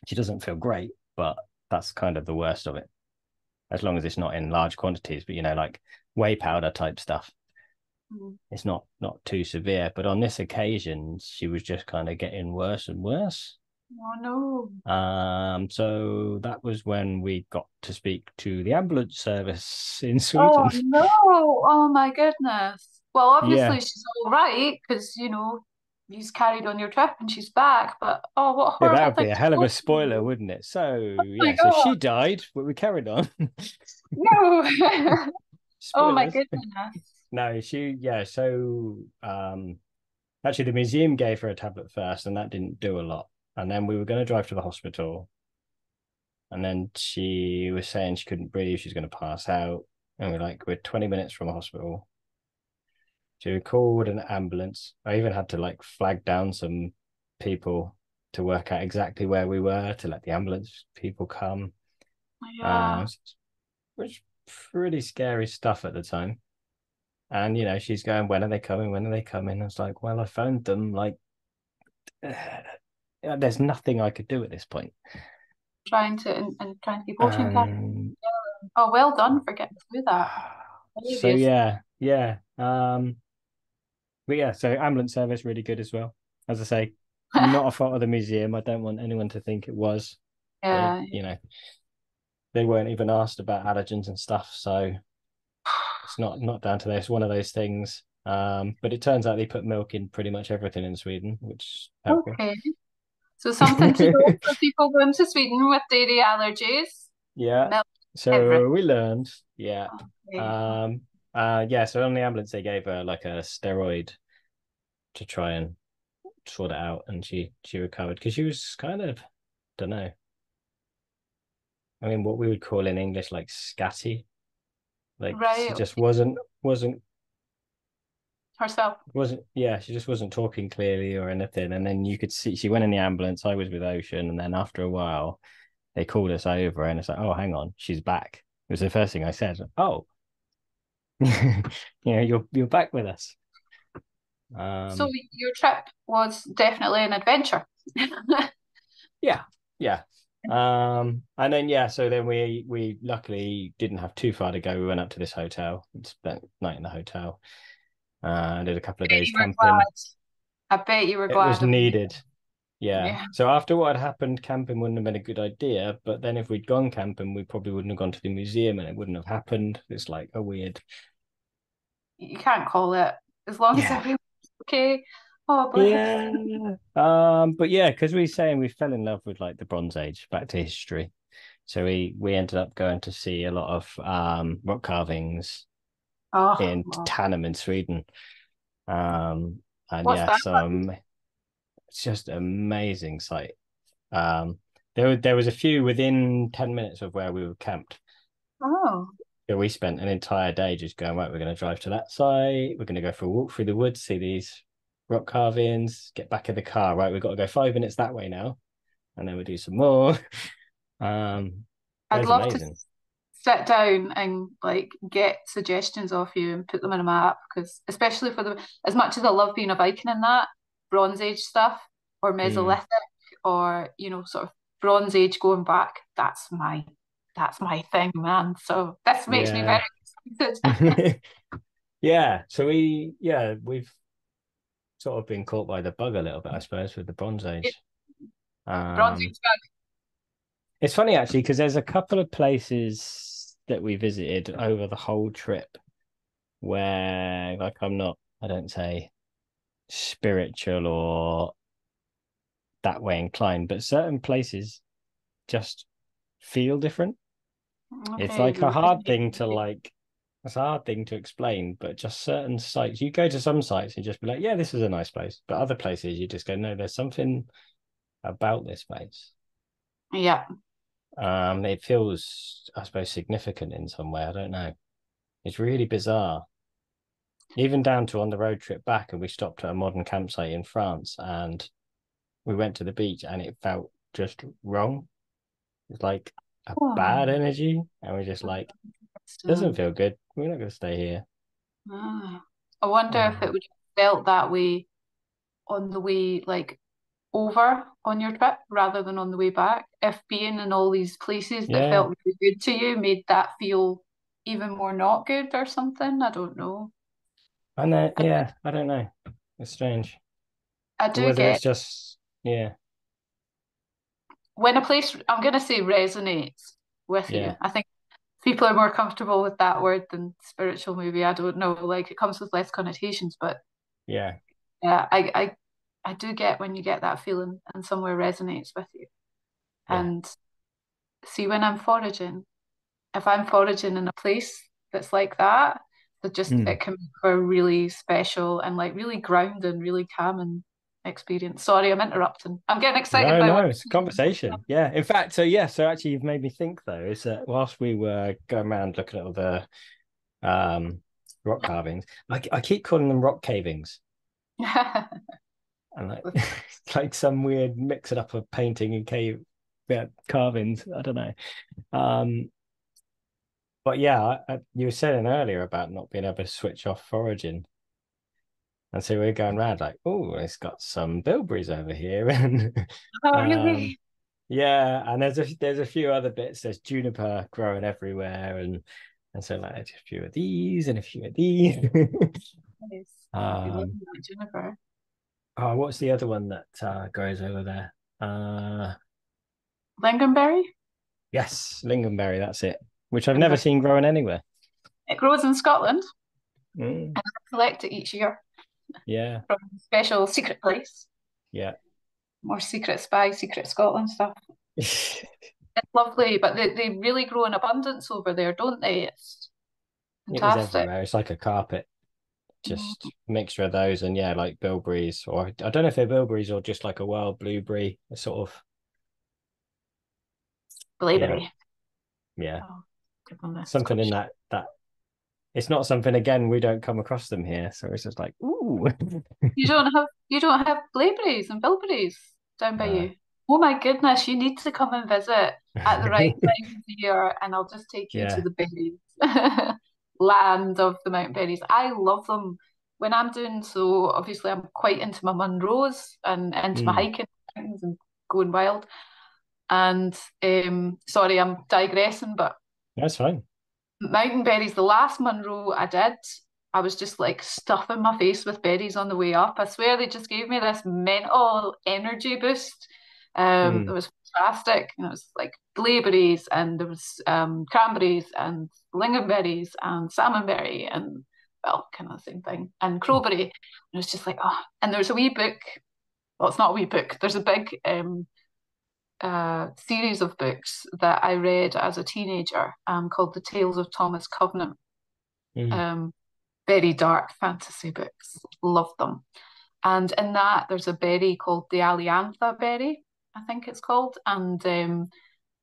She doesn't feel great, but that's kind of the worst of it, as long as it's not in large quantities. But like whey powder type stuff, Mm. it's not too severe. But on this occasion, she was just kind of getting worse and worse. Oh no. So that was when we got to speak to the ambulance service in Oh Sweden. no. Oh my goodness. Well, Yeah. obviously she's all right because, you've carried on your trip and she's back. But oh, what a Yeah, that horrible would be thing a to hell of go a spoiler, through. wouldn't it? So Oh my yeah, so God. she died, but we carried on. No. Oh my Spoilers. goodness. No, so actually the museum gave her a tablet first and that didn't do a lot. And then we were going to drive to the hospital. And then she was saying she couldn't breathe, she's going to pass out. And we're 20 minutes from a hospital. So we called an ambulance. I even had to flag down some people to work out exactly where we were to let the ambulance people come. Yeah. Which pretty scary stuff at the time. And she's going, "When are they coming? When are they coming?" I was like, "Well, I phoned them. There's nothing I could do at this point." Trying to keep ocean cat. Um, Oh, well done for getting through that. so Hilarious. yeah. But yeah, so ambulance service really good as well. As I say, not a fault of the museum. I don't want anyone to think it was. They, Yeah. they weren't even asked about allergens and stuff, so it's not down to this. One of those things. But it turns out they put milk in pretty much everything in Sweden, which is helpful. Okay. So something to know for people going to Sweden with dairy allergies. Yeah. Milk everything. So we learned. Yeah. Okay. Yeah. So on the ambulance, they gave her like a steroid to try and sort it out, and she recovered because she was kind of, don't know. I mean, what we would call in English like scatty. Like she Right. just Herself. yeah, she just wasn't talking clearly or anything. And then you could see she went in the ambulance. I was with Ocean, and then after a while, they called us over, and it's like, "Oh, hang on, she's back." It was the first thing I said. "Oh, you're back with us." So Um, your trip was definitely an adventure. yeah, yeah. And then so then we luckily didn't have too far to go. We went up to this hotel and spent the night in the hotel. Did a couple of days You were camping. glad. I bet you were It was glad of it. needed. Yeah. Yeah. So after what had happened, camping wouldn't have been a good idea. But then if we'd gone camping, we probably wouldn't have gone to the museum and it wouldn't have happened. It's like a weird you can't call it as long as Yeah. everyone's okay. Oh, bless. Yeah. But yeah, because we saying we fell in love with like the Bronze Age, back to history. So we ended up going to see a lot of rock carvings Oh, in well, Tanum in Sweden. Um, and what's yeah, that? it's just an amazing sight. There was a few within 10 minutes of where we were camped. Oh, So we spent an entire day just going, right, we're going to drive to that site. We're going to go for a walk through the woods, see these rock carvings, get back in the car. Right, we've got to go 5 minutes that way now, and then we'll do some more. It I'd was love to amazing. sit down and like get suggestions off you and put them in a map because especially for the as much as I love being a Viking in that Bronze Age stuff or Mm, Mesolithic or sort of Bronze Age going back, that's my thing, man. So this makes me very yeah. excited. Yeah. So we've sort of been caught by the bug a little bit, I suppose, with the Bronze Age. Bronze Um, Age bug. it's funny actually because there's a couple of places that we visited over the whole trip where, like, I don't say spiritual or that way inclined, but certain places just feel different. It's Okay, like a hard thing to like, it's a hard thing to explain, but just certain sites, you go to some sites and just be like, yeah, this is a nice place. But other places you just go, no, there's something about this place. yeah. It feels, I suppose, significant in some way. I don't know. It's really bizarre. Even down to on the road trip back, and we stopped at a modern campsite in France and we went to the beach and it felt just wrong. It's like a bad Oh, energy. And we're just like, doesn't feel good. We're not going to stay here. ah. I wonder if it Um, would have felt that way on the way, like over on your trip rather than on the way back. If being in all these places that yeah. felt really good to you made that feel even more not good or something, I don't know. And then, yeah, I don't know. It's strange. I Or do whether it's get just, yeah, when a place, I'm going to say resonates with you. yeah, I think people are more comfortable with that word than spiritual, maybe. I don't know. Like it comes with less connotations, but yeah, yeah, I do get when you get that feeling and somewhere resonates with you. yeah. And see, when I'm foraging, if I'm foraging in a place that's like that, Mm. it can be for a really special and like really grounding, really calming experience. Sorry, I'm interrupting. I'm getting excited No, by no, what it's a conversation. Yeah. In fact, so yeah, so actually you've made me think though, is that whilst we were going around looking at all the um rock carvings, I keep calling them rock cavings. And like it's like some weird mix it up of painting and cave, yeah, carvings. I don't know. Um, but yeah, you were saying earlier about not being able to switch off foraging. And so we're going around like, oh, it's got some bilberries over here. And Oh, um, really? yeah, and there's a few other bits. There's juniper growing everywhere, and so like a few of these and a few of these. Yes. Oh, I'll be um, looking at Juniper. oh, what's the other one that grows over there? Lingonberry? Yes, lingonberry, that's it. Which I've never Lingonberry. seen growing anywhere. It grows in Scotland Mm, and I collect it each year yeah, from a special secret place. yeah. More secret spy, secret Scotland stuff. It's lovely, but they really grow in abundance over there, don't they? It's It is fantastic. everywhere. It's like a carpet, Mm, just mixture of those, and yeah, like bilberries, or I don't know if they're bilberries or just like a wild blueberry, a sort of, yeah, Blaeberry. yeah, Oh, give them the something in Scottish. that. It's not something again we don't come across them here, so it's just like, ooh. You don't have blaeberries and bilberries down by No. you. Oh my goodness, you need to come and visit at the right time of the year, and I'll just take you to Yeah. the berries, land of the mountain berries. I love them. When I'm doing so, obviously I'm quite into my Munros and into my Mm, hiking things and going wild. And sorry, I'm digressing, but that's fine. mountain berries, the last Munro I did, I was just like stuffing my face with berries on the way up. I swear they just gave me this mental energy boost. It Mm, was fantastic. It was like blaeberries and there was cranberries and lingonberries and salmonberry and well, kind of the same thing. And crowberry, and it's just like, oh, and there's a wee book. Well, it's not a wee book. There's a big series of books that I read as a teenager called The Tales of Thomas Covenant. Mm. Um, very dark fantasy books. Love them. And in that, there's a berry called the Aliantha berry, I think it's called. And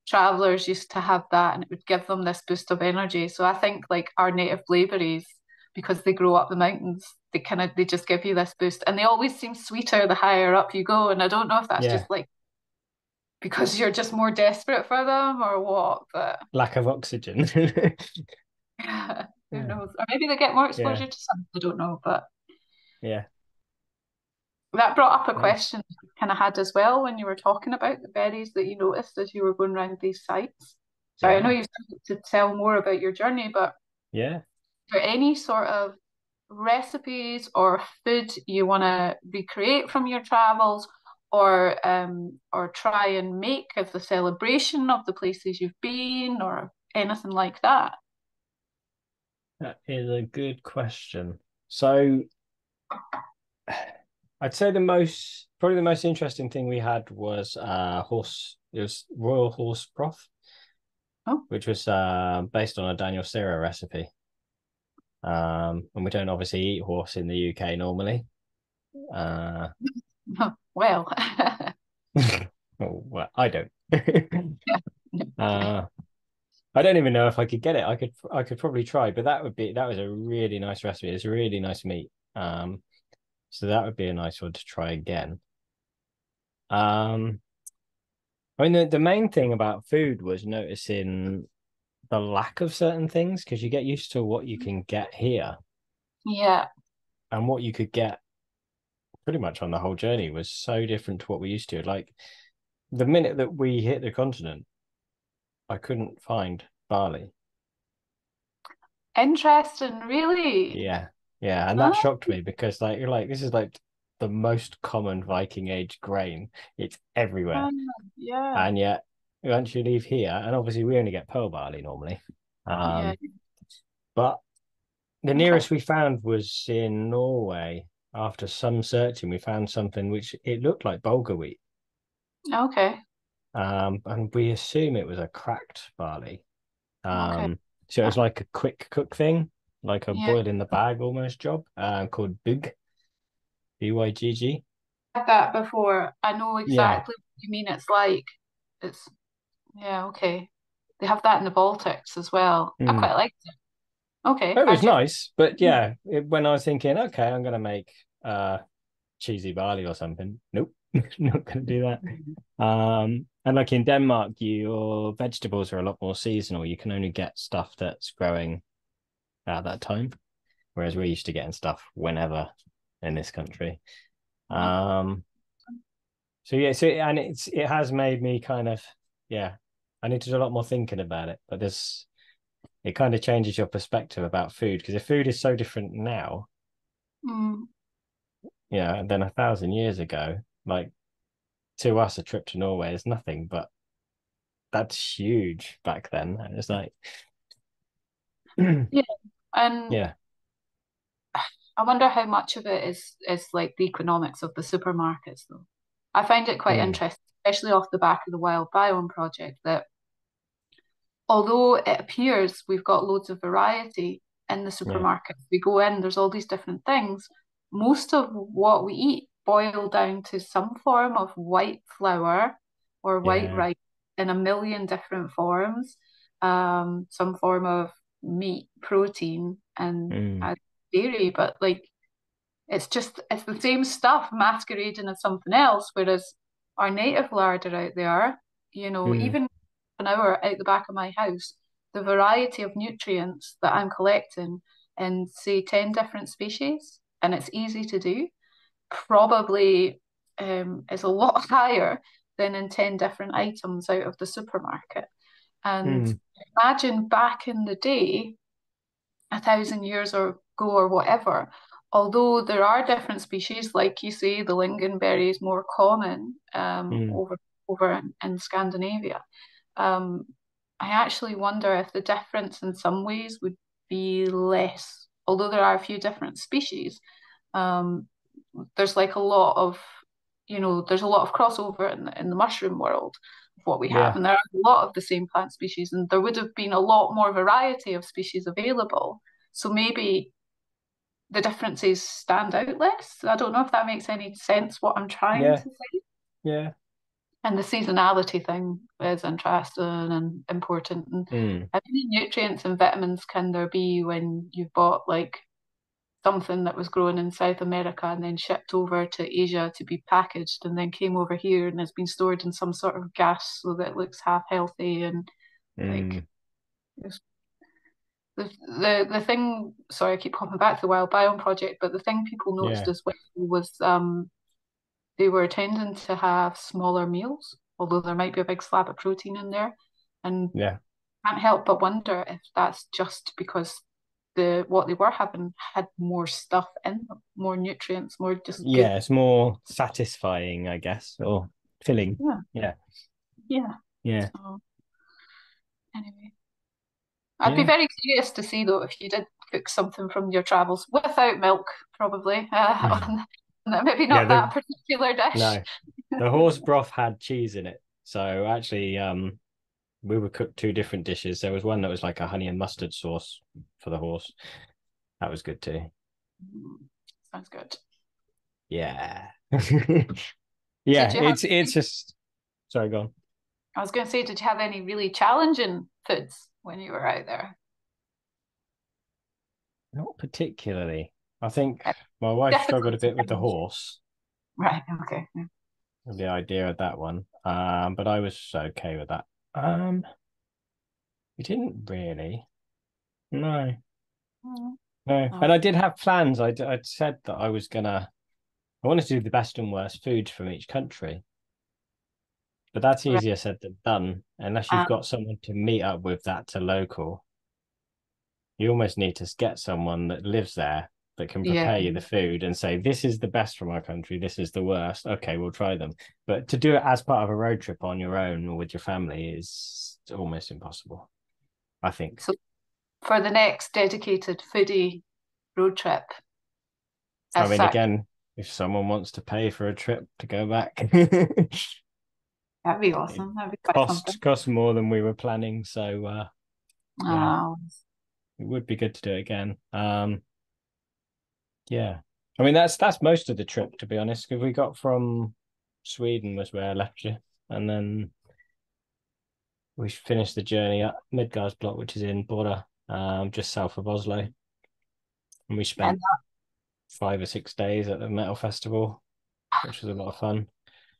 travelers used to have that, and it would give them this boost of energy. So I think like our native blaeberries, because they grow up the mountains, they just give you this boost, and they always seem sweeter the higher up you go. And I don't know if that's Yeah. just like because you're just more desperate for them or what, but Lack of oxygen. who Yeah. knows? Or maybe they get more Yeah. exposure to sun. I don't know, but Yeah. that brought up a Nice. question I kind of had as well when you were talking about the berries that you noticed as you were going around these sites. So I know Yeah. you started to tell more about your journey, but Yeah. is there any sort of recipes or food you want to recreate from your travels or try and make as a celebration of the places you've been or anything like that? That is a good question. So I'd say probably the most interesting thing we had was it was royal horse broth, Oh, which was based on a Daniel Syrah recipe. And we don't obviously eat horse in the UK normally. Uh, well, oh, well, I don't. uh, I don't even know if I could get it. I could probably try, but that was a really nice recipe. It's a really nice meat. So that would be a nice one to try again. Um, I mean, the main thing about food was noticing the lack of certain things because you get used to what you can get here, yeah, and what you could get pretty much on the whole journey was so different to what we used to. Like the minute that we hit the continent, I couldn't find barley. interesting, really. Yeah. Yeah. And that Huh? shocked me because like you're like, this is like the most common Viking Age grain. It's everywhere. Yeah, And yet once you leave here, and obviously we only get pearl barley normally. yeah, But the nearest interesting. we found was in Norway. After some searching, we found something which it looked like bulgur wheat. Okay, And we assume it was a cracked barley. okay. So it was like a quick cook thing, like a Yeah, boil in the bag almost job, called Bug, Bygg. I've had that before. I know Yeah. exactly what you mean. It's like it's yeah, okay. They have that in the Baltics as well. I Mm. quite like it. Okay, It I was just nice, but yeah, when I was thinking, okay, I'm gonna make cheesy barley or something. Nope, not gonna do that. And like in Denmark, your vegetables are a lot more seasonal. You can only get stuff that's growing at that time, whereas we're used to getting stuff whenever in this country. uh, Um, so yeah, and it has made me kind of yeah, I need to do a lot more thinking about it. But it kind of changes your perspective about food because if food is so different now, mm, yeah, than 1,000 years ago, like to us, a trip to Norway is nothing, but that's huge back then. And it's like, yeah. And yeah, I wonder how much of it is like the economics of the supermarkets though. I find it quite mm, interesting, especially off the back of the Wild Biome Project, that although it appears we've got loads of variety in the yeah, supermarkets, we go in, there's all these different things. Most of what we eat boil down to some form of white flour or white yeah, rice in a million different forms, some form of meat, protein, and mm, dairy, but like it's the same stuff masquerading as something else. Whereas our native larder out there, mm, even an hour out the back of my house, the variety of nutrients that I'm collecting in say 10 different species, and it's easy to do, probably is a lot higher than in 10 different items out of the supermarket. And mm, imagine back in the day, 1,000 years ago or whatever, although there are different species, like you say, the lingonberry is more common mm, over in Scandinavia. Um, I actually wonder if the difference in some ways would be less although there are a few different species, there's like a lot of, there's a lot of crossover in the mushroom world of what we have, Yeah. and there are a lot of the same plant species, and there would have been a lot more variety of species available. So maybe the differences stand out less. I don't know if that makes any sense, what I'm trying to Yeah. say. Yeah. And the seasonality thing is interesting and important. And Mm. how many nutrients and vitamins can there be when you've bought like something that was grown in South America and then shipped over to Asia to be packaged and then came over here and has been stored in some sort of gas so that it looks half healthy and like Mm. the thing, sorry, I keep coming back to the Wild Biome Project, but the thing people noticed Yeah. as well was they were tending to have smaller meals, although there might be a big slab of protein in there. And Yeah. can't help but wonder if that's just because what they were having had more stuff in them, more nutrients, more just good. Yeah. It's more satisfying, I guess, or filling. Yeah, Yeah. yeah. Yeah. So anyway, I'd be Yeah. very curious to see though if you did cook something from your travels without milk, probably. Maybe Yeah. not that particular dish. No, the horse broth had cheese in it. So actually, we would cook two different dishes. There was one that was like a honey and mustard sauce for the horse. That was good too. Sounds good. Yeah. Did Yeah, you have, it's just sorry, go on. I was going to say, did you have any really challenging foods when you were out there? Not particularly. I think my wife struggled Difficult a to bit with the finish. horse, Right, okay. the idea of that one. But I was okay with that. Um, we didn't really. No, Mm. no. Oh, And I did have plans. I'd said that I wanted to do the best and worst foods from each country. But that's right. easier said than done, unless you've Um, got someone to meet up with that's a local. You almost need to get someone that lives there that can yeah. prepare you the food and say, this is the best from our country, this is the worst. Okay, we'll try them. But to do it as part of a road trip on your own or with your family is almost impossible, I think. So for the next dedicated foodie road trip I as mean, such, again, if someone wants to pay for a trip to go back, that'd be it awesome. That'd be quite something. cost more than we were planning. So yeah, Oh, it would be good to do it again. Yeah. I mean that's most of the trip to be honest, because we got from Sweden was where I left you. And then we finished the journey at Midgardsblot, which is in Border, just south of Oslo. And we and spent 5 or 6 days at the metal festival, which was a lot of fun.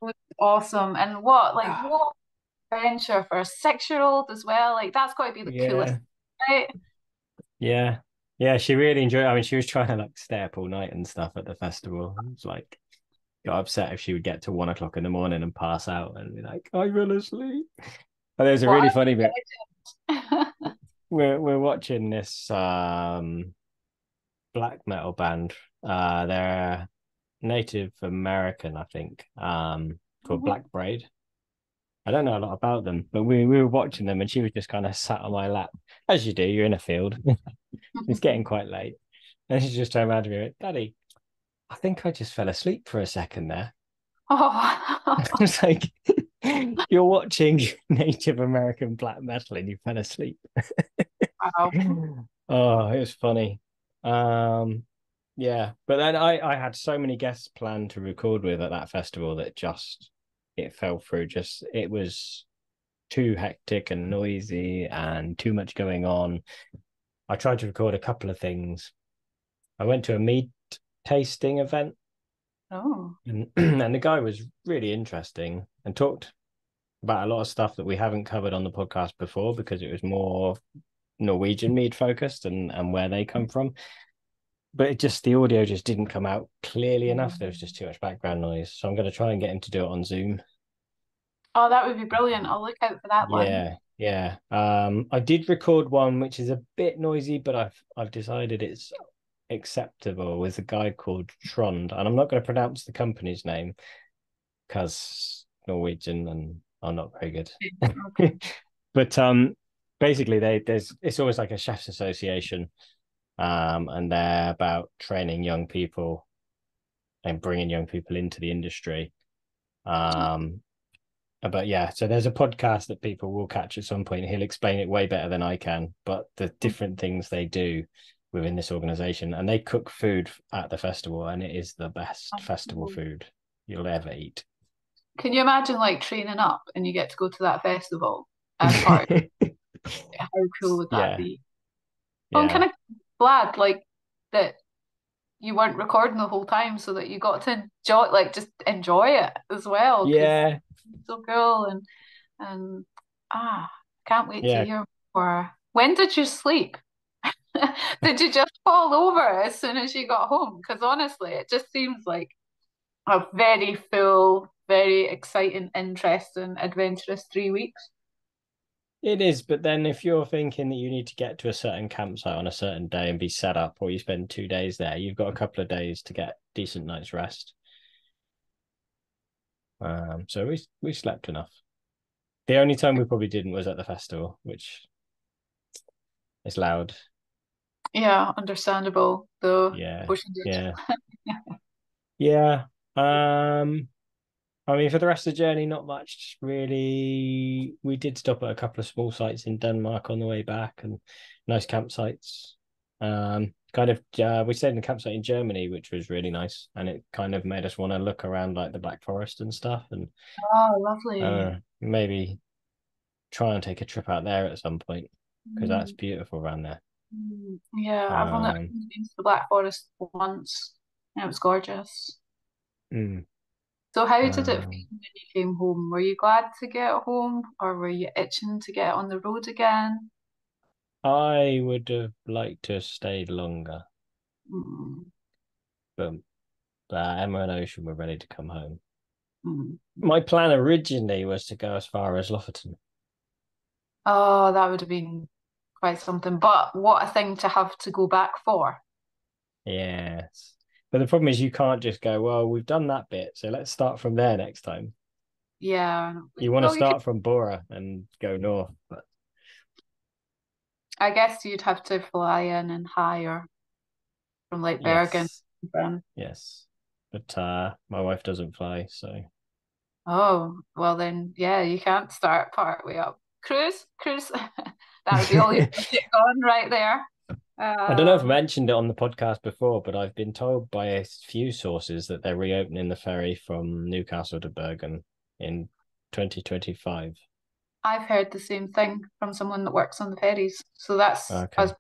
that was awesome. And what adventure for a 6-year-old as well. Like that's got to be the coolest, Yeah. right? Yeah. Yeah, she really enjoyed it. I mean, she was trying to like stay up all night and stuff at the festival. It was like got upset if she would get to 1 o'clock in the morning and pass out and be like, I fell asleep. And there's a What really funny bit. a legend. We're watching this black metal band. They're Native American, I think, called Black Braid. I don't know a lot about them, but we were watching them and she was just kind of sat on my lap. As you do, you're in a field. It's getting quite late. And she just turned around to me and went, Daddy, I think I just fell asleep for a second there. Oh, I was like, you're watching Native American black metal and you fell asleep. wow. Oh, it was funny. Yeah, but then I had so many guests planned to record with at that festival that just it fell through. Just it was too hectic and noisy and too much going on. I tried to record a couple of things. I went to a meat tasting event Oh, and and the guy was really interesting and talked about a lot of stuff that we haven't covered on the podcast before because it was more Norwegian meat focused and where they come from. But the audio just didn't come out clearly enough. There was just too much background noise. So I'm going to try and get him to do it on Zoom. oh, that would be brilliant. I'll look out for that one. Yeah, yeah. I did record one which is a bit noisy, but I've decided it's acceptable with a guy called Trond, and I'm not going to pronounce the company's name because Norwegian and I'm not very good. Okay. But basically, it's almost like a chefs association. and they're about training young people and bringing young people into the industry. But yeah, so there's a podcast that people will catch at some point. He'll explain it way better than I can, but the different things they do within this organization, and they cook food at the festival, and it is the best festival food you'll ever eat. Can you imagine like training up and you get to go to that festival as part of it? How cool would that Yeah, be? Well, I'm yeah, kind of glad like that you weren't recording the whole time so that you got to enjoy like just enjoy it as well because yeah, it's so cool and can't wait to yeah. hear more. When did you sleep? Did you just fall over as soon as you got home? Because honestly, it just seems like a very full, very exciting, interesting, adventurous 3 weeks. It is, but then if you're thinking that you need to get to a certain campsite on a certain day and be set up, or you spend 2 days there, you've got a couple of days to get decent night's rest. So we slept enough. The only time we probably didn't was at the festival, which is loud. Yeah, understandable. The Yeah, Ocean yeah, yeah. I mean, for the rest of the journey, not much really. We did stop at a couple of small sites in Denmark on the way back, and nice campsites. We stayed in a campsite in Germany, which was really nice, and it kind of made us want to look around like the Black Forest and stuff, and Oh, lovely. maybe try and take a trip out there at some point because that's Mm, beautiful around there. yeah, I've only Um, been to the Black Forest once, and it was gorgeous. mm, So, how did it feel um, when you came home? Were you glad to get home, or were you itching to get on the road again? I would have liked to have stayed longer, Mm, but Emma and Ocean were ready to come home. mm. My plan originally was to go as far as Lofoten. Oh, that would have been quite something. But what a thing to have to go back for. Yes. But the problem is you can't just go, well, we've done that bit, so let's start from there next time. Yeah. You want to Well, you could, start from Bora and go north, but I guess you'd have to fly in and hire from like Bergen. yes, yes. But my wife doesn't fly, so Oh, well then, yeah, you can't start part way up. Cruise. That would be all your budget gone right there. I don't know if I Um, mentioned it on the podcast before, but I've been told by a few sources that they're reopening the ferry from Newcastle to Bergen in 2025. I've heard the same thing from someone that works on the ferries. So that's as Okay.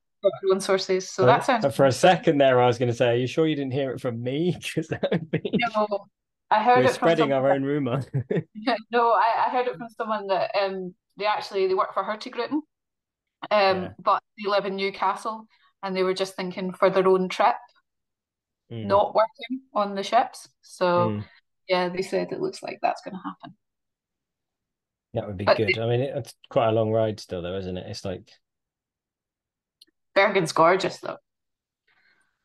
one sources. So that sounds For a promising. second there, I was going to say, are you sure you didn't hear it from me? Because that would be No, I heard we're it from spreading someone our own rumor. no, I heard it from someone that they work for Hurtigruten, Yeah. but they live in Newcastle and they were just thinking for their own trip, Mm, not working on the ships. So mm. yeah, they said it looks like that's gonna happen. That would be But good. I mean, it's quite a long ride still, though, isn't it? It's like Bergen's gorgeous though.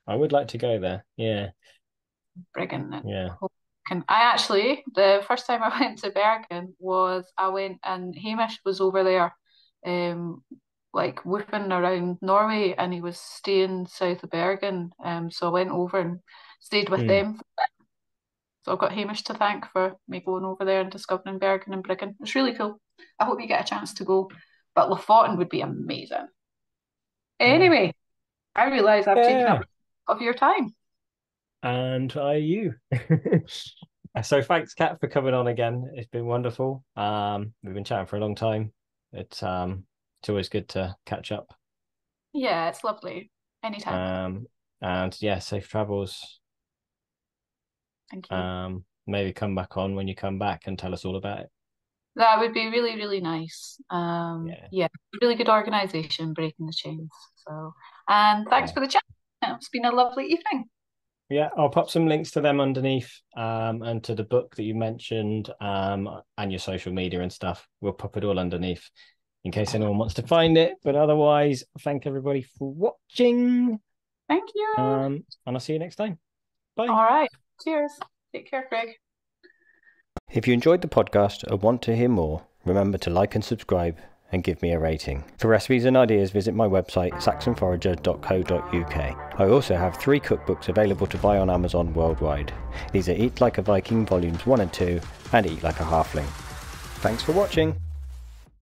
I would like to go there. Yeah, Brigham and yeah. Hoboken. I actually the first time I went to Bergen was I went and Hamish was over there, um, like whooping around Norway, and he was staying south of Bergen. So I went over and stayed with Mm. them. So I've got Hamish to thank for me going over there and discovering Bergen and Briggan. It's really cool. I hope you get a chance to go. But Lofoten would be amazing. Yeah, Anyway, I realise I've taken up yeah. of your time. And are you? So thanks, Kat, for coming on again. It's been wonderful. We've been chatting for a long time. It's always good to catch up. Yeah, it's lovely. Anytime. Um, and yeah, safe travels. Thank you. Maybe come back on when you come back and tell us all about it. That would be really, really nice. Yeah, Yeah, really good organisation, breaking the chains. So, and thanks yeah. for the chat. It's been a lovely evening. Yeah, I'll pop some links to them underneath, and to the book that you mentioned, and your social media and stuff. We'll pop it all underneath in case anyone wants to find it. But otherwise, thank everybody for watching. Thank you. And I'll see you next time. Bye. All right. Cheers. Take care, Craig. If you enjoyed the podcast and want to hear more, remember to like and subscribe and give me a rating. For recipes and ideas, visit my website saxonforager.co.uk. I also have 3 cookbooks available to buy on Amazon worldwide. These are Eat Like a Viking Volumes 1 and 2 and Eat Like a Halfling. Thanks for watching!